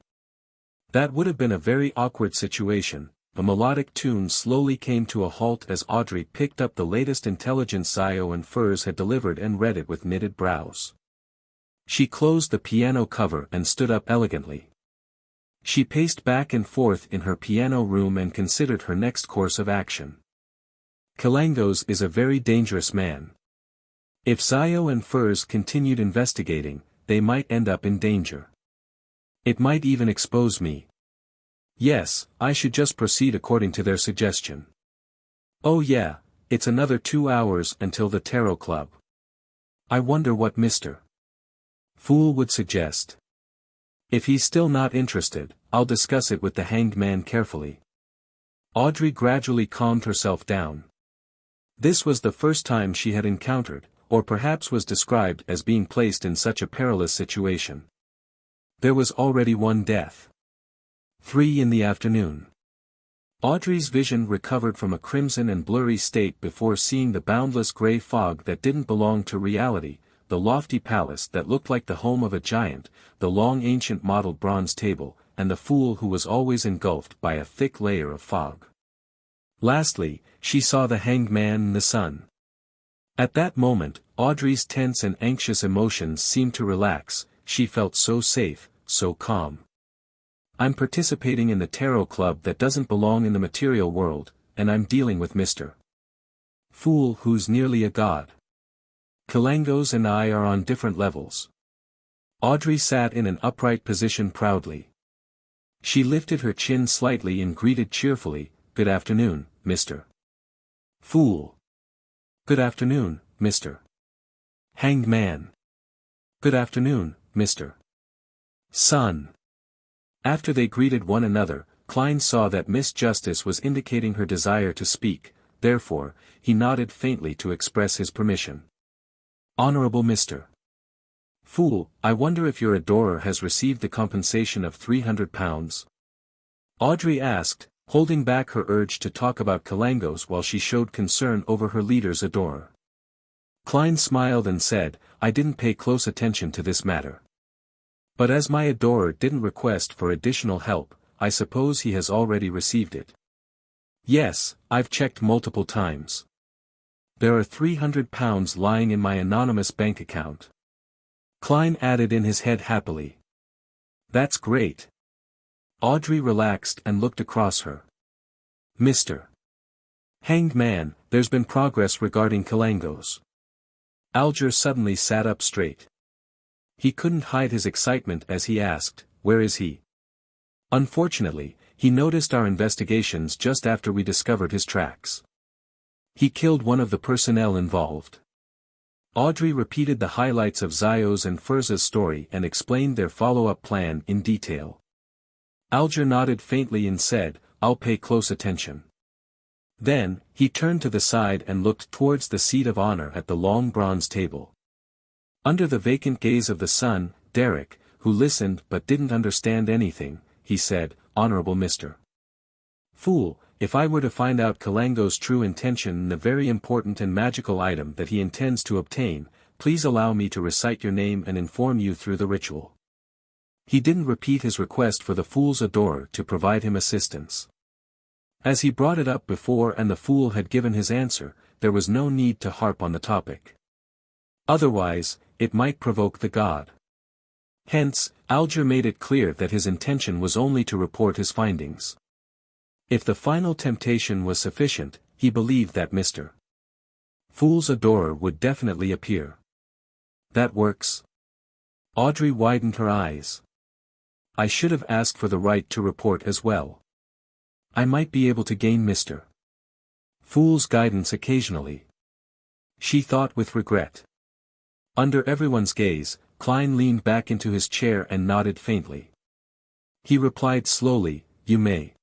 That would have been a very awkward situation. A melodic tune slowly came to a halt as Audrey picked up the latest intelligence Zio and Furs had delivered and read it with knitted brows. She closed the piano cover and stood up elegantly. She paced back and forth in her piano room and considered her next course of action. Kalangos is a very dangerous man. If Zio and Furs continued investigating, they might end up in danger. It might even expose me. Yes, I should just proceed according to their suggestion. Oh yeah, it's another 2 hours until the Tarot Club. I wonder what Mr. Fool would suggest. If he's still not interested, I'll discuss it with the hanged man carefully. Audrey gradually calmed herself down. This was the first time she had encountered, or perhaps was described as being placed in such a perilous situation. There was already 1 death. 3 in the afternoon. Audrey's vision recovered from a crimson and blurry state before seeing the boundless grey fog that didn't belong to reality, the lofty palace that looked like the home of a giant, the long ancient model bronze table, and the fool who was always engulfed by a thick layer of fog. Lastly, she saw the hanged man and the sun. At that moment, Audrey's tense and anxious emotions seemed to relax. She felt so safe, so calm. I'm participating in the tarot club that doesn't belong in the material world, and I'm dealing with Mr. Fool who's nearly a god. Kalangos and I are on different levels. Audrey sat in an upright position proudly. She lifted her chin slightly and greeted cheerfully, Good afternoon, Mr. Fool. Good afternoon, Mr. Hanged Man. Good afternoon, Mr. Sun. After they greeted one another, Klein saw that Miss Justice was indicating her desire to speak, therefore, he nodded faintly to express his permission. Honorable Mr. Fool, I wonder if your adorer has received the compensation of £300? Audrey asked, holding back her urge to talk about Kalangos while she showed concern over her leader's adorer. Klein smiled and said, I didn't pay close attention to this matter. But as my adorer didn't request for additional help, I suppose he has already received it. Yes, I've checked multiple times. There are £300 lying in my anonymous bank account. Klein added in his head happily. That's great. Audrey relaxed and looked across her. Mr. Hanged Man, there's been progress regarding Kalangos. Alger suddenly sat up straight. He couldn't hide his excitement as he asked, where is he? Unfortunately, he noticed our investigations just after we discovered his tracks. He killed one of the personnel involved. Audrey repeated the highlights of Zio's and Furza's story and explained their follow-up plan in detail. Alger nodded faintly and said, I'll pay close attention. Then, he turned to the side and looked towards the seat of honor at the long bronze table. Under the vacant gaze of the son, Derek, who listened but didn't understand anything, he said, Honorable Mr. Fool, if I were to find out Kalangos' true intention in the very important and magical item that he intends to obtain, please allow me to recite your name and inform you through the ritual. He didn't repeat his request for the fool's adorer to provide him assistance. As he brought it up before and the fool had given his answer, there was no need to harp on the topic. Otherwise, it might provoke the god. Hence, Alger made it clear that his intention was only to report his findings. If the final temptation was sufficient, he believed that Mr. Fool's adorer would definitely appear. That works? Audrey widened her eyes. I should have asked for the right to report as well. I might be able to gain Mr. Fool's guidance occasionally. She thought with regret. Under everyone's gaze, Klein leaned back into his chair and nodded faintly. He replied slowly, You may.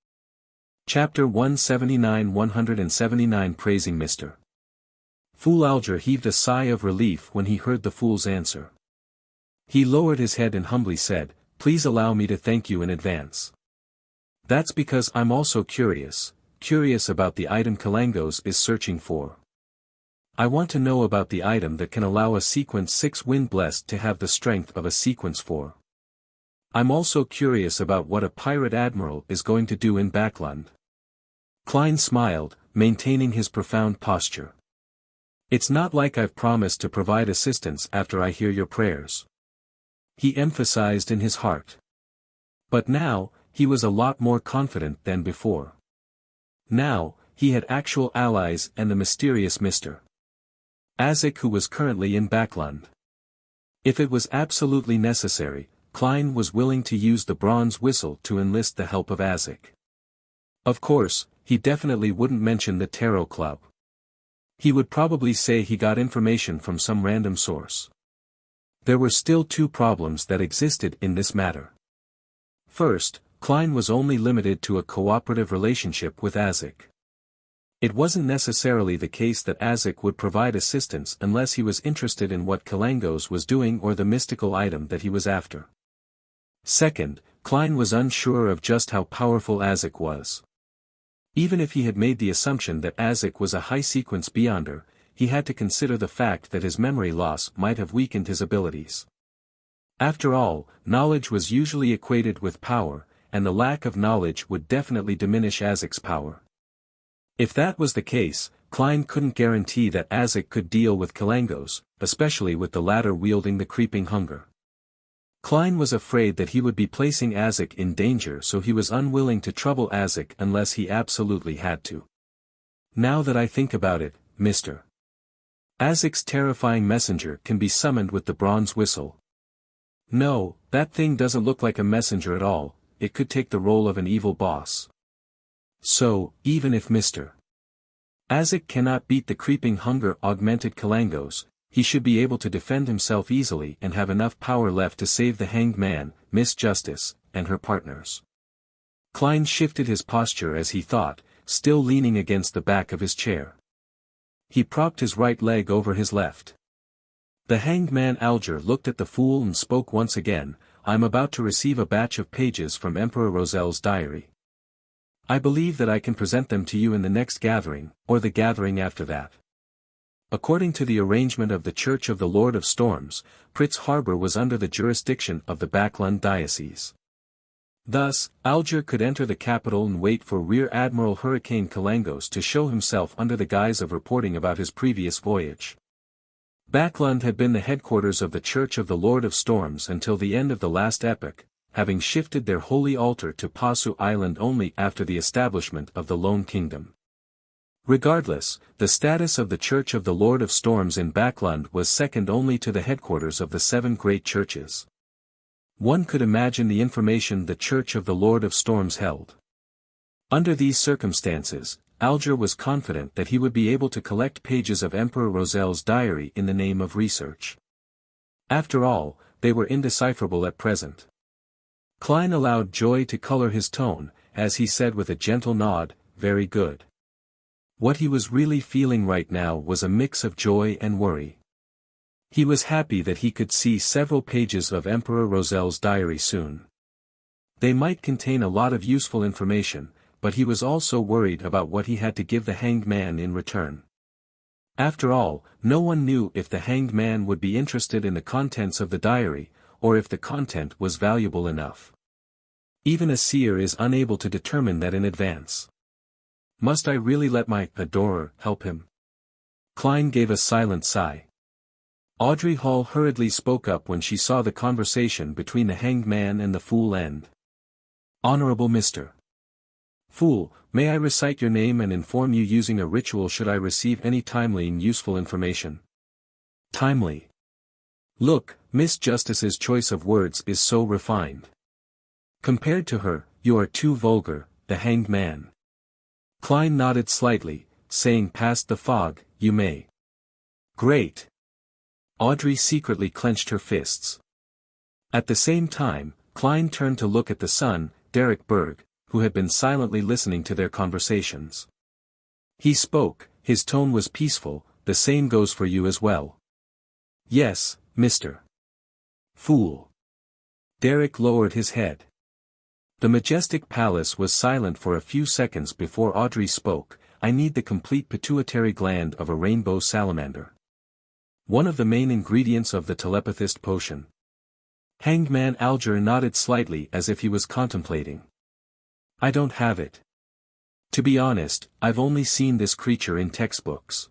Chapter 179 Praising Mr. Fool. Alger heaved a sigh of relief when he heard the fool's answer. He lowered his head and humbly said, Please allow me to thank you in advance. That's because I'm also curious about the item Kalangos is searching for. I want to know about the item that can allow a Sequence 6 Wind Blessed to have the strength of a Sequence 4. I'm also curious about what a pirate admiral is going to do in Backland. Klein smiled, maintaining his profound posture. It's not like I've promised to provide assistance after I hear your prayers. He emphasized in his heart. But now, he was a lot more confident than before. Now, he had actual allies and the mysterious Mr. Azek, who was currently in Backland. If it was absolutely necessary, Klein was willing to use the bronze whistle to enlist the help of Azek. Of course, he definitely wouldn't mention the Tarot Club. He would probably say he got information from some random source. There were still two problems that existed in this matter. First, Klein was only limited to a cooperative relationship with Azek. It wasn't necessarily the case that Azek would provide assistance unless he was interested in what Kalangos was doing or the mystical item that he was after. Second, Klein was unsure of just how powerful Azek was. Even if he had made the assumption that Azek was a high-sequence beyonder, he had to consider the fact that his memory loss might have weakened his abilities. After all, knowledge was usually equated with power, and the lack of knowledge would definitely diminish Azek's power. If that was the case, Klein couldn't guarantee that Azek could deal with Kalangos, especially with the latter wielding the creeping hunger. Klein was afraid that he would be placing Azek in danger, so he was unwilling to trouble Azek unless he absolutely had to. Now that I think about it, Mr. Azek's terrifying messenger can be summoned with the bronze whistle. No, that thing doesn't look like a messenger at all, it could take the role of an evil boss. So, even if Mr. Azek cannot beat the creeping hunger augmented Kalangos, he should be able to defend himself easily and have enough power left to save the Hanged Man, Miss Justice, and her partners. Klein shifted his posture as he thought, still leaning against the back of his chair. He propped his right leg over his left. The hanged man Alger looked at the fool and spoke once again, "I'm about to receive a batch of pages from Emperor Rosel's diary. I believe that I can present them to you in the next gathering, or the gathering after that." According to the arrangement of the Church of the Lord of Storms, Pritz Harbor was under the jurisdiction of the Backlund Diocese. Thus, Alger could enter the capital and wait for Rear Admiral Hurricane Kalangos to show himself under the guise of reporting about his previous voyage. Backlund had been the headquarters of the Church of the Lord of Storms until the end of the last epoch, having shifted their holy altar to Pasu Island only after the establishment of the Lone Kingdom. Regardless, the status of the Church of the Lord of Storms in Backlund was second only to the headquarters of the 7 great churches. One could imagine the information the Church of the Lord of Storms held. Under these circumstances, Alger was confident that he would be able to collect pages of Emperor Rosel's diary in the name of research. After all, they were indecipherable at present. Klein allowed joy to color his tone, as he said with a gentle nod, "Very good." What he was really feeling right now was a mix of joy and worry. He was happy that he could see several pages of Emperor Rosel's diary soon. They might contain a lot of useful information, but he was also worried about what he had to give the hanged man in return. After all, no one knew if the hanged man would be interested in the contents of the diary, or if the content was valuable enough. Even a seer is unable to determine that in advance. Must I really let my adorer help him? Klein gave a silent sigh. Audrey Hall hurriedly spoke up when she saw the conversation between the hanged man and the fool end. "Honorable Mr. Fool, may I recite your name and inform you using a ritual should I receive any timely and useful information?" "Timely." Look, Miss Justice's choice of words is so refined. Compared to her, you are too vulgar, the hanged man. Klein nodded slightly, saying past the fog, "You may." "Great." Audrey secretly clenched her fists. At the same time, Klein turned to look at the son, Derek Berg, who had been silently listening to their conversations. He spoke, his tone was peaceful, "The same goes for you as well." "Yes, Mr. Fool." Derek lowered his head. The majestic palace was silent for a few seconds before Audrey spoke. "I need the complete pituitary gland of a rainbow salamander. One of the main ingredients of the telepathist potion." Hanged man Alger nodded slightly as if he was contemplating. "I don't have it. To be honest, I've only seen this creature in textbooks."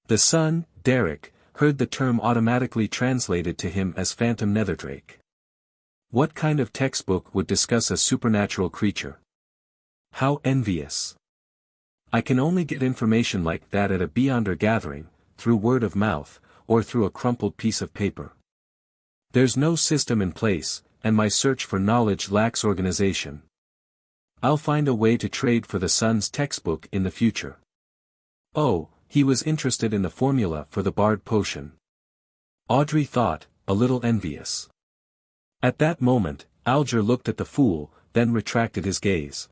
The son, Derek, heard the term automatically translated to him as phantom netherdrake. What kind of textbook would discuss a supernatural creature? How envious. I can only get information like that at a Beyonder gathering, through word of mouth, or through a crumpled piece of paper. There's no system in place, and my search for knowledge lacks organization. I'll find a way to trade for the son's textbook in the future. Oh, he was interested in the formula for the Bard potion. Audrey thought, a little envious. At that moment, Alger looked at the fool, then retracted his gaze.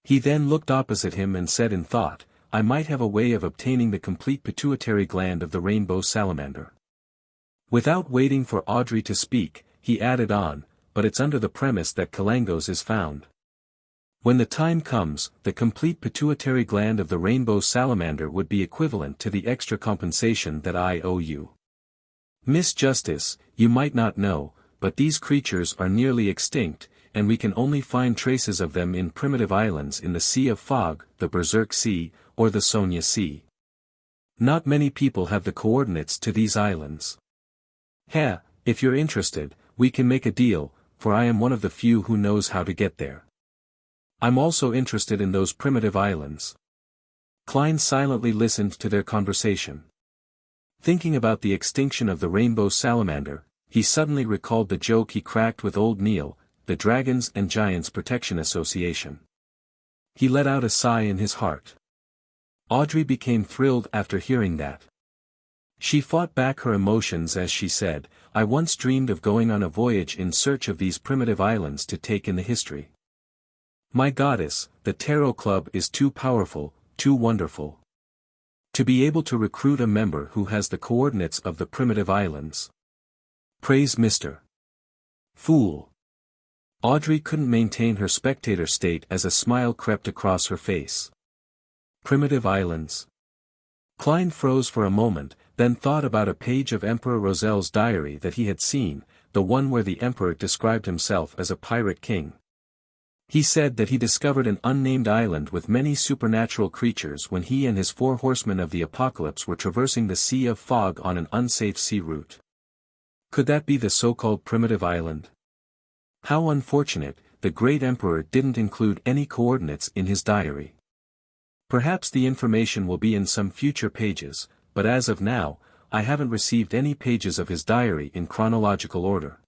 He then looked opposite him and said in thought, "I might have a way of obtaining the complete pituitary gland of the rainbow salamander." Without waiting for Audrey to speak, he added on, "But it's under the premise that Kalangos is found. When the time comes, the complete pituitary gland of the rainbow salamander would be equivalent to the extra compensation that I owe you. Miss Justice, you might not know, but these creatures are nearly extinct, and we can only find traces of them in primitive islands in the Sea of Fog, the Berserk Sea, or the Sonia Sea. Not many people have the coordinates to these islands. If you're interested, we can make a deal, for I am one of the few who knows how to get there. I'm also interested in those primitive islands." Klein silently listened to their conversation. Thinking about the extinction of the rainbow salamander, he suddenly recalled the joke he cracked with old Neil, the Dragons and Giants Protection Association. He let out a sigh in his heart. Audrey became thrilled after hearing that. She fought back her emotions as she said, I once dreamed of going on a voyage in search of these primitive islands to take in the history. My goddess, the Tarot Club is too powerful, too wonderful. To be able to recruit a member who has the coordinates of the primitive islands. Praise Mr. Fool. Audrey couldn't maintain her spectator state as a smile crept across her face. Primitive islands. Klein froze for a moment, then thought about a page of Emperor Rozel's diary that he had seen, the one where the emperor described himself as a pirate king. He said that he discovered an unnamed island with many supernatural creatures when he and his 4 horsemen of the apocalypse were traversing the Sea of Fog on an unsafe sea route. Could that be the so-called primitive island? How unfortunate, the great emperor didn't include any coordinates in his diary. Perhaps the information will be in some future pages, but as of now, I haven't received any pages of his diary in chronological order.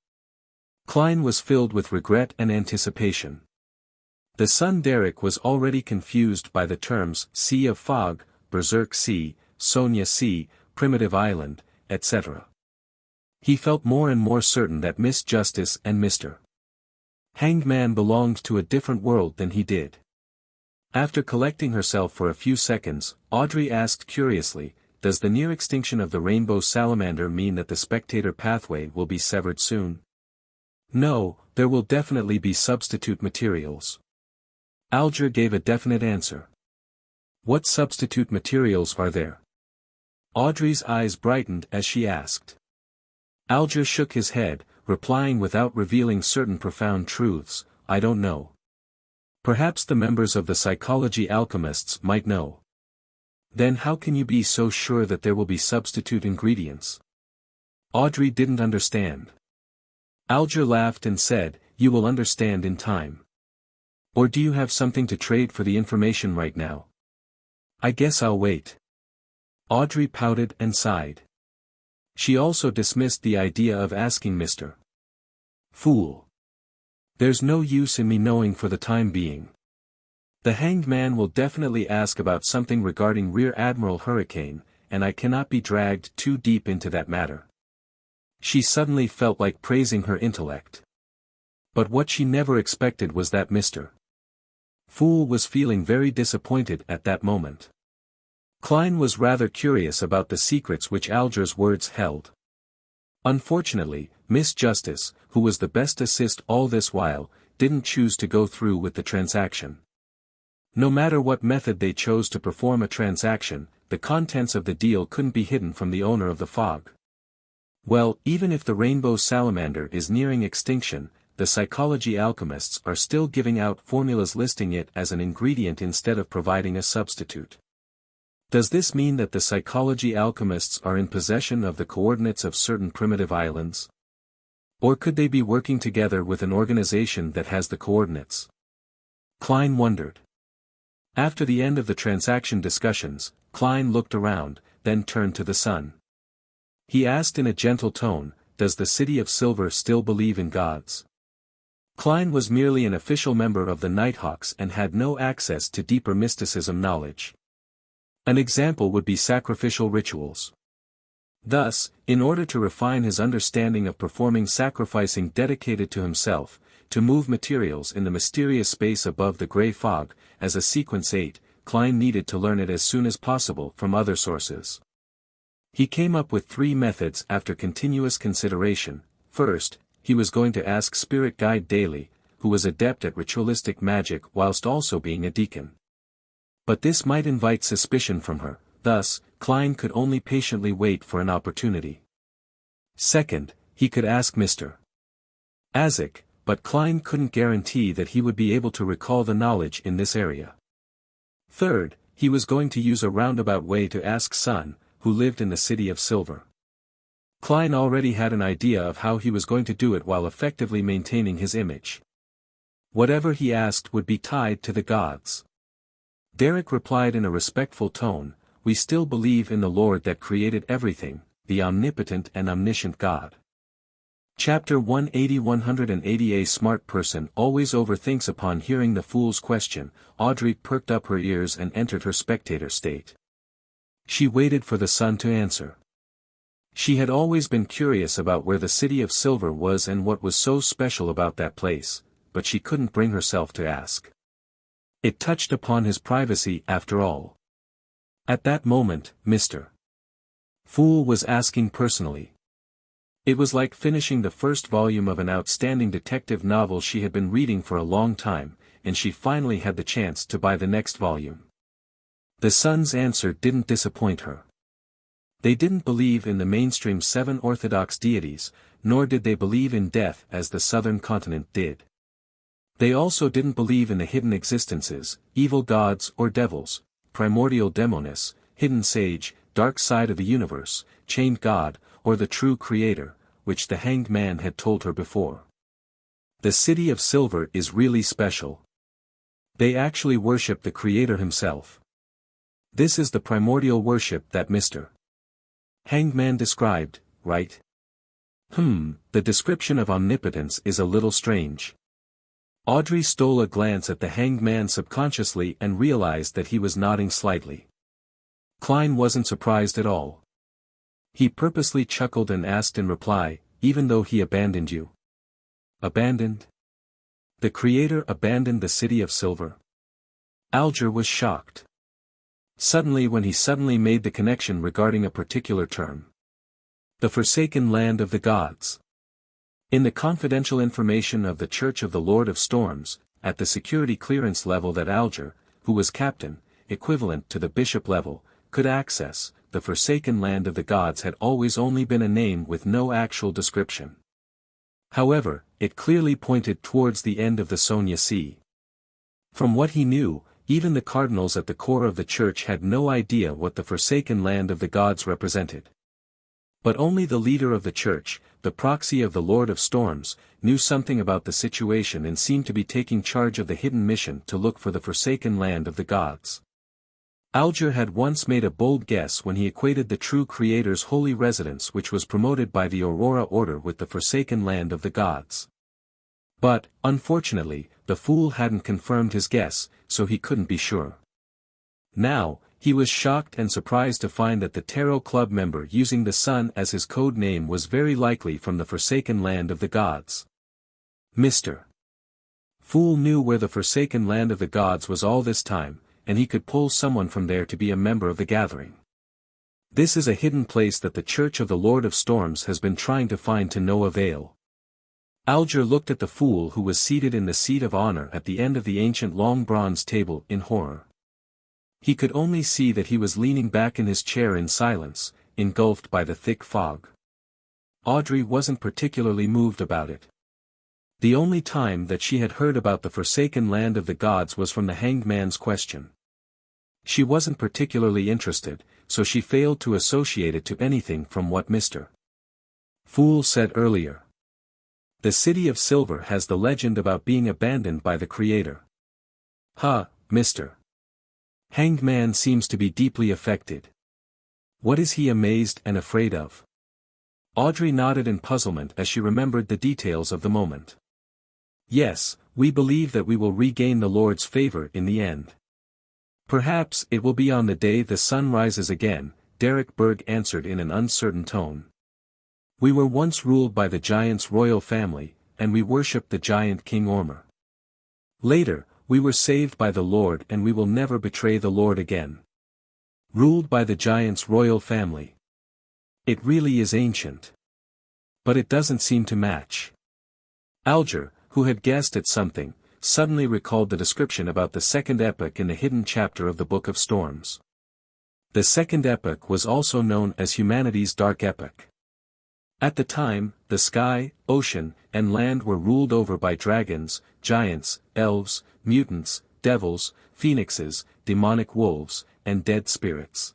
Klein was filled with regret and anticipation. The son Derek was already confused by the terms Sea of Fog, Berserk Sea, Sonia Sea, Primitive Island, etc. He felt more and more certain that Miss Justice and Mr. Hangman belonged to a different world than he did. After collecting herself for a few seconds, Audrey asked curiously, does the near extinction of the rainbow salamander mean that the spectator pathway will be severed soon? No, there will definitely be substitute materials. Alger gave a definite answer. What substitute materials are there? Audrey's eyes brightened as she asked. Alger shook his head, replying without revealing certain profound truths, I don't know. Perhaps the members of the psychology alchemists might know. Then how can you be so sure that there will be substitute ingredients? Audrey didn't understand. Alger laughed and said, you will understand in time. Or do you have something to trade for the information right now? I guess I'll wait. Audrey pouted and sighed. She also dismissed the idea of asking Mr. Fool. There's no use in me knowing for the time being. The Hanged Man will definitely ask about something regarding Rear Admiral Hurricane, and I cannot be dragged too deep into that matter. She suddenly felt like praising her intellect. But what she never expected was that Mr. Fool was feeling very disappointed at that moment. Klein was rather curious about the secrets which Alger's words held. Unfortunately, Miss Justice, who was the best assist all this while, didn't choose to go through with the transaction. No matter what method they chose to perform a transaction, the contents of the deal couldn't be hidden from the owner of the fog. Well, even if the rainbow salamander is nearing extinction, the psychology alchemists are still giving out formulas listing it as an ingredient instead of providing a substitute. Does this mean that the psychology alchemists are in possession of the coordinates of certain primitive islands? Or could they be working together with an organization that has the coordinates? Klein wondered. After the end of the transaction discussions, Klein looked around, then turned to the sun. He asked in a gentle tone, does the City of Silver still believe in gods? Klein was merely an official member of the Nighthawks and had no access to deeper mysticism knowledge. An example would be sacrificial rituals. Thus, in order to refine his understanding of performing sacrificing dedicated to himself, to move materials in the mysterious space above the gray fog, as a sequence 8, Klein needed to learn it as soon as possible from other sources. He came up with 3 methods after continuous consideration. First, he was going to ask Spirit Guide Daly, who was adept at ritualistic magic whilst also being a deacon. But this might invite suspicion from her, thus, Klein could only patiently wait for an opportunity. Second, he could ask Mr. Azek, but Klein couldn't guarantee that he would be able to recall the knowledge in this area. Third, he was going to use a roundabout way to ask Sun, who lived in the City of Silver. Klein already had an idea of how he was going to do it while effectively maintaining his image. Whatever he asked would be tied to the gods. Derek replied in a respectful tone, we still believe in the Lord that created everything, the omnipotent and omniscient God. Chapter 180. A smart person always overthinks. Upon hearing the fool's question, Audrey perked up her ears and entered her spectator state. She waited for the sun to answer. She had always been curious about where the City of Silver was and what was so special about that place, but she couldn't bring herself to ask. It touched upon his privacy after all. At that moment, Mr. Fool was asking personally. It was like finishing the first volume of an outstanding detective novel she had been reading for a long time, and she finally had the chance to buy the next volume. The Sun's answer didn't disappoint her. They didn't believe in the mainstream 7 orthodox deities, nor did they believe in death as the southern continent did. They also didn't believe in the hidden existences, evil gods or devils, primordial demonis, hidden sage, dark side of the universe, chained god, or the true creator, which the hanged man had told her before. The City of Silver is really special. They actually worship the creator himself. This is the primordial worship that Mr. Hangman described, right? The description of omnipotence is a little strange. Audrey stole a glance at the hanged man subconsciously and realized that he was nodding slightly. Klein wasn't surprised at all. He purposely chuckled and asked in reply, even though he abandoned you. Abandoned? The creator abandoned the City of Silver? Alger was shocked. When he made the connection regarding a particular term. The Forsaken Land of the Gods. In the confidential information of the Church of the Lord of Storms, at the security clearance level that Alger, who was captain, equivalent to the bishop level, could access, the Forsaken Land of the Gods had always only been a name with no actual description. However, it clearly pointed towards the end of the Sonia Sea. From what he knew, even the cardinals at the core of the church had no idea what the Forsaken Land of the Gods represented. But only the leader of the church, the proxy of the Lord of Storms, knew something about the situation and seemed to be taking charge of the hidden mission to look for the Forsaken Land of the Gods. Alger had once made a bold guess when he equated the true creator's holy residence which was promoted by the Aurora Order with the Forsaken Land of the Gods. But, unfortunately, the fool hadn't confirmed his guess, so he couldn't be sure. Now, he was shocked and surprised to find that the Tarot Club member using the Sun as his code name was very likely from the Forsaken Land of the Gods. Mr. Fool knew where the Forsaken Land of the Gods was all this time, and he could pull someone from there to be a member of the gathering. This is a hidden place that the Church of the Lord of Storms has been trying to find to no avail. Alger looked at the fool who was seated in the seat of honor at the end of the ancient long bronze table in horror. He could only see that he was leaning back in his chair in silence, engulfed by the thick fog. Audrey wasn't particularly moved about it. The only time that she had heard about the Forsaken Land of the Gods was from the hanged man's question. She wasn't particularly interested, so she failed to associate it to anything from what Mr. Fool said earlier. The City of Silver has the legend about being abandoned by the Creator. Mr. Hanged Man seems to be deeply affected. What is he amazed and afraid of? Audrey nodded in puzzlement as she remembered the details of the moment. Yes, we believe that we will regain the Lord's favor in the end. Perhaps it will be on the day the sun rises again, Derek Berg answered in an uncertain tone. We were once ruled by the giant's royal family, and we worshipped the giant King Ormer. Later, we were saved by the Lord and we will never betray the Lord again. Ruled by the giant's royal family. It really is ancient. But it doesn't seem to match. Alger, who had guessed at something, suddenly recalled the description about the second epoch in the hidden chapter of the Book of Storms. The second epoch was also known as humanity's dark epoch. At the time, the sky, ocean, and land were ruled over by dragons, giants, elves, mutants, devils, phoenixes, demonic wolves, and dead spirits.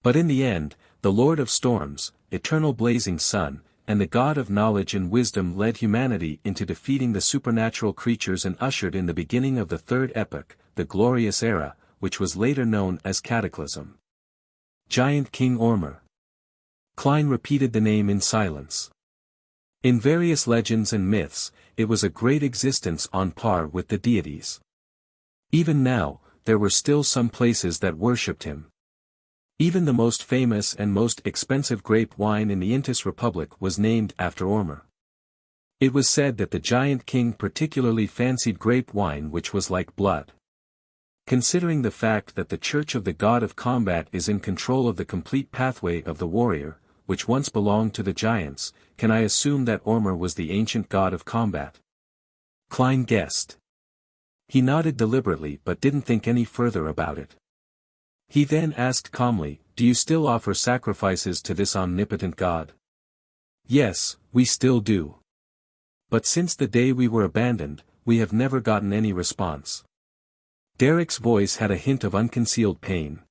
But in the end, the Lord of Storms, eternal blazing sun, and the God of knowledge and wisdom led humanity into defeating the supernatural creatures and ushered in the beginning of the third epoch, the glorious era, which was later known as Cataclysm. Giant King Ormer. Klein repeated the name in silence. In various legends and myths, it was a great existence on par with the deities. Even now, there were still some places that worshipped him. Even the most famous and most expensive grape wine in the Intis Republic was named after Ormer. It was said that the giant king particularly fancied grape wine which was like blood. Considering the fact that the Church of the God of Combat is in control of the complete pathway of the warrior, which once belonged to the giants, can I assume that Ormer was the ancient god of combat? Klein guessed. He nodded deliberately but didn't think any further about it. He then asked calmly, "Do you still offer sacrifices to this omnipotent god?" "Yes, we still do. But since the day we were abandoned, we have never gotten any response." Derek's voice had a hint of unconcealed pain.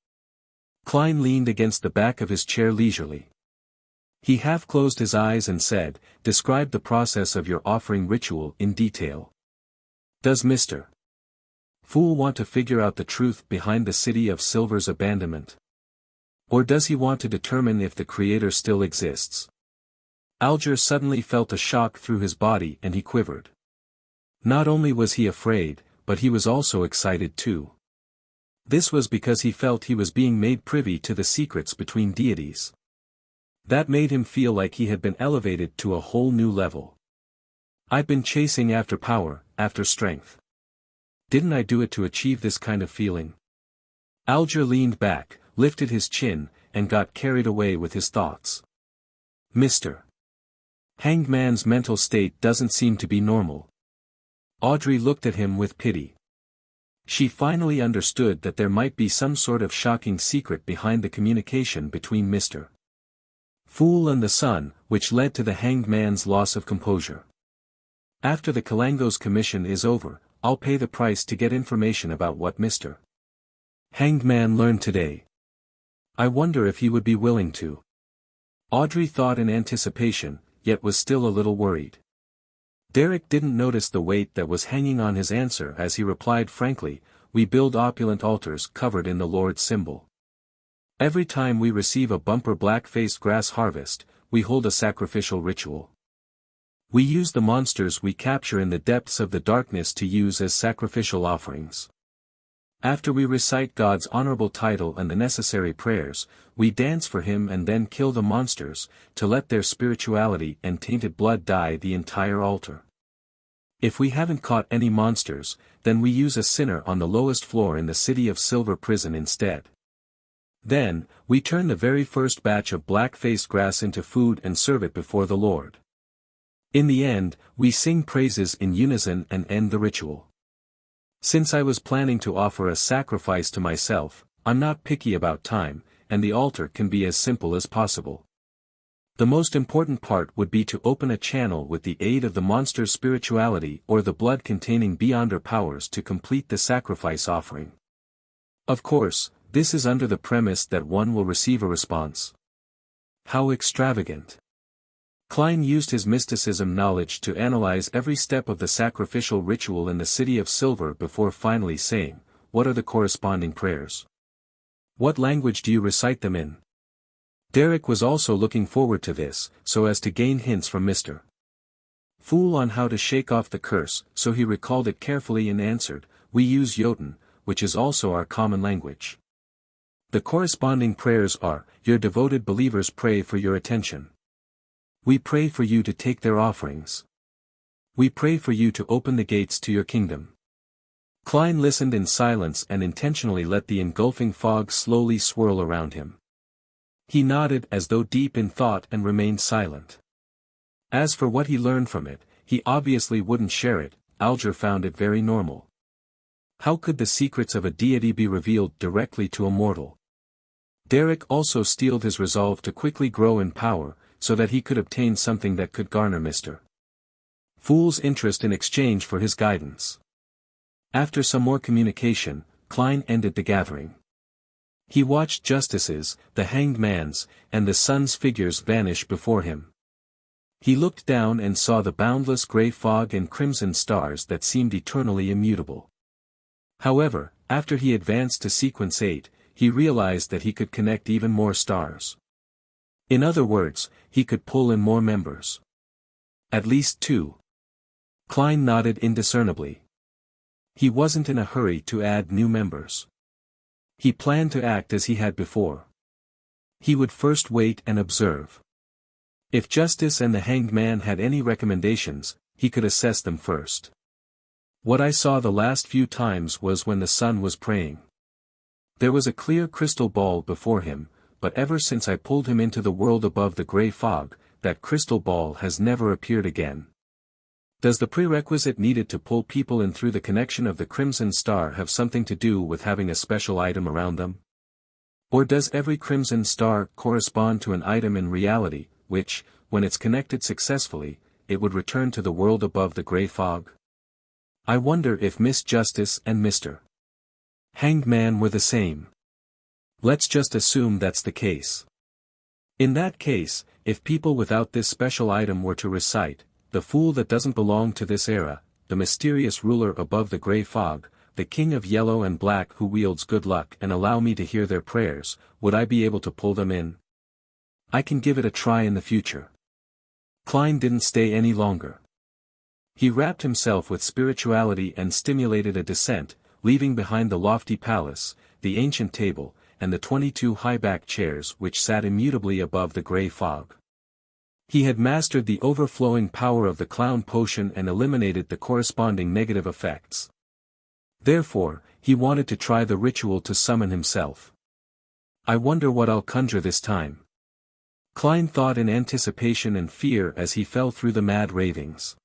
Klein leaned against the back of his chair leisurely. He half closed his eyes and said, "Describe the process of your offering ritual in detail. Does Mr. Fool want to figure out the truth behind the City of Silver's abandonment? Or does he want to determine if the Creator still exists?" Alger suddenly felt a shock through his body and he quivered. Not only was he afraid, but he was also excited too. This was because he felt he was being made privy to the secrets between deities. That made him feel like he had been elevated to a whole new level. "I've been chasing after power, after strength. Didn't I do it to achieve this kind of feeling?" Alger leaned back, lifted his chin, and got carried away with his thoughts. Mr. Hangman's mental state doesn't seem to be normal. Audrey looked at him with pity. She finally understood that there might be some sort of shocking secret behind the communication between Mr. Fool and the Sun, which led to the Hanged Man's loss of composure. "After the Kalango's commission is over, I'll pay the price to get information about what Mr. Hanged Man learned today. I wonder if he would be willing to." Audrey thought in anticipation, yet was still a little worried. Derek didn't notice the weight that was hanging on his answer as he replied frankly, "We build opulent altars covered in the Lord's symbol. Every time we receive a bumper black-faced grass harvest, we hold a sacrificial ritual. We use the monsters we capture in the depths of the darkness to use as sacrificial offerings. After we recite God's honorable title and the necessary prayers, we dance for him and then kill the monsters, to let their spirituality and tainted blood dye the entire altar. If we haven't caught any monsters, then we use a sinner on the lowest floor in the City of Silver prison instead. Then, we turn the very first batch of black-faced grass into food and serve it before the Lord. In the end, we sing praises in unison and end the ritual. Since I was planning to offer a sacrifice to myself, I'm not picky about time, and the altar can be as simple as possible. The most important part would be to open a channel with the aid of the monster's spirituality or the blood containing beyonder powers to complete the sacrifice offering. Of course, this is under the premise that one will receive a response." How extravagant. Klein used his mysticism knowledge to analyze every step of the sacrificial ritual in the City of Silver before finally saying, "What are the corresponding prayers? What language do you recite them in?" Derek was also looking forward to this, so as to gain hints from Mr. Fool on how to shake off the curse, so he recalled it carefully and answered, "We use Jotun, which is also our common language. The corresponding prayers are, your devoted believers pray for your attention. We pray for you to take their offerings. We pray for you to open the gates to your kingdom." Klein listened in silence and intentionally let the engulfing fog slowly swirl around him. He nodded as though deep in thought and remained silent. As for what he learned from it, he obviously wouldn't share it. Alger found it very normal. How could the secrets of a deity be revealed directly to a mortal? Derek also steeled his resolve to quickly grow in power, so that he could obtain something that could garner Mr. Fool's interest in exchange for his guidance. After some more communication, Klein ended the gathering. He watched Justice's, the Hanged Man's, and the Sun's figures vanish before him. He looked down and saw the boundless grey fog and crimson stars that seemed eternally immutable. However, after he advanced to sequence 8, he realized that he could connect even more stars. In other words, he could pull in more members. At least 2. Klein nodded indiscernibly. He wasn't in a hurry to add new members. He planned to act as he had before. He would first wait and observe. If Justice and the Hanged Man had any recommendations, he could assess them first. What I saw the last few times was when the sun was praying. There was a clear crystal ball before him, but ever since I pulled him into the world above the grey fog, that crystal ball has never appeared again. Does the prerequisite needed to pull people in through the connection of the Crimson Star have something to do with having a special item around them? Or does every Crimson Star correspond to an item in reality, which, when it's connected successfully, it would return to the world above the grey fog? I wonder if Miss Justice and Mr. Hanged Man were the same. Let's just assume that's the case. In that case, if people without this special item were to recite, "The fool that doesn't belong to this era, the mysterious ruler above the grey fog, the king of yellow and black who wields good luck," and allow me to hear their prayers, would I be able to pull them in? I can give it a try in the future. Klein didn't stay any longer. He wrapped himself with spirituality and stimulated a descent, leaving behind the lofty palace, the ancient table, and the 22 high-backed chairs which sat immutably above the grey fog. He had mastered the overflowing power of the clown potion and eliminated the corresponding negative effects. Therefore, he wanted to try the ritual to summon himself. I wonder what I'll conjure this time. Klein thought in anticipation and fear as he fell through the mad ravings.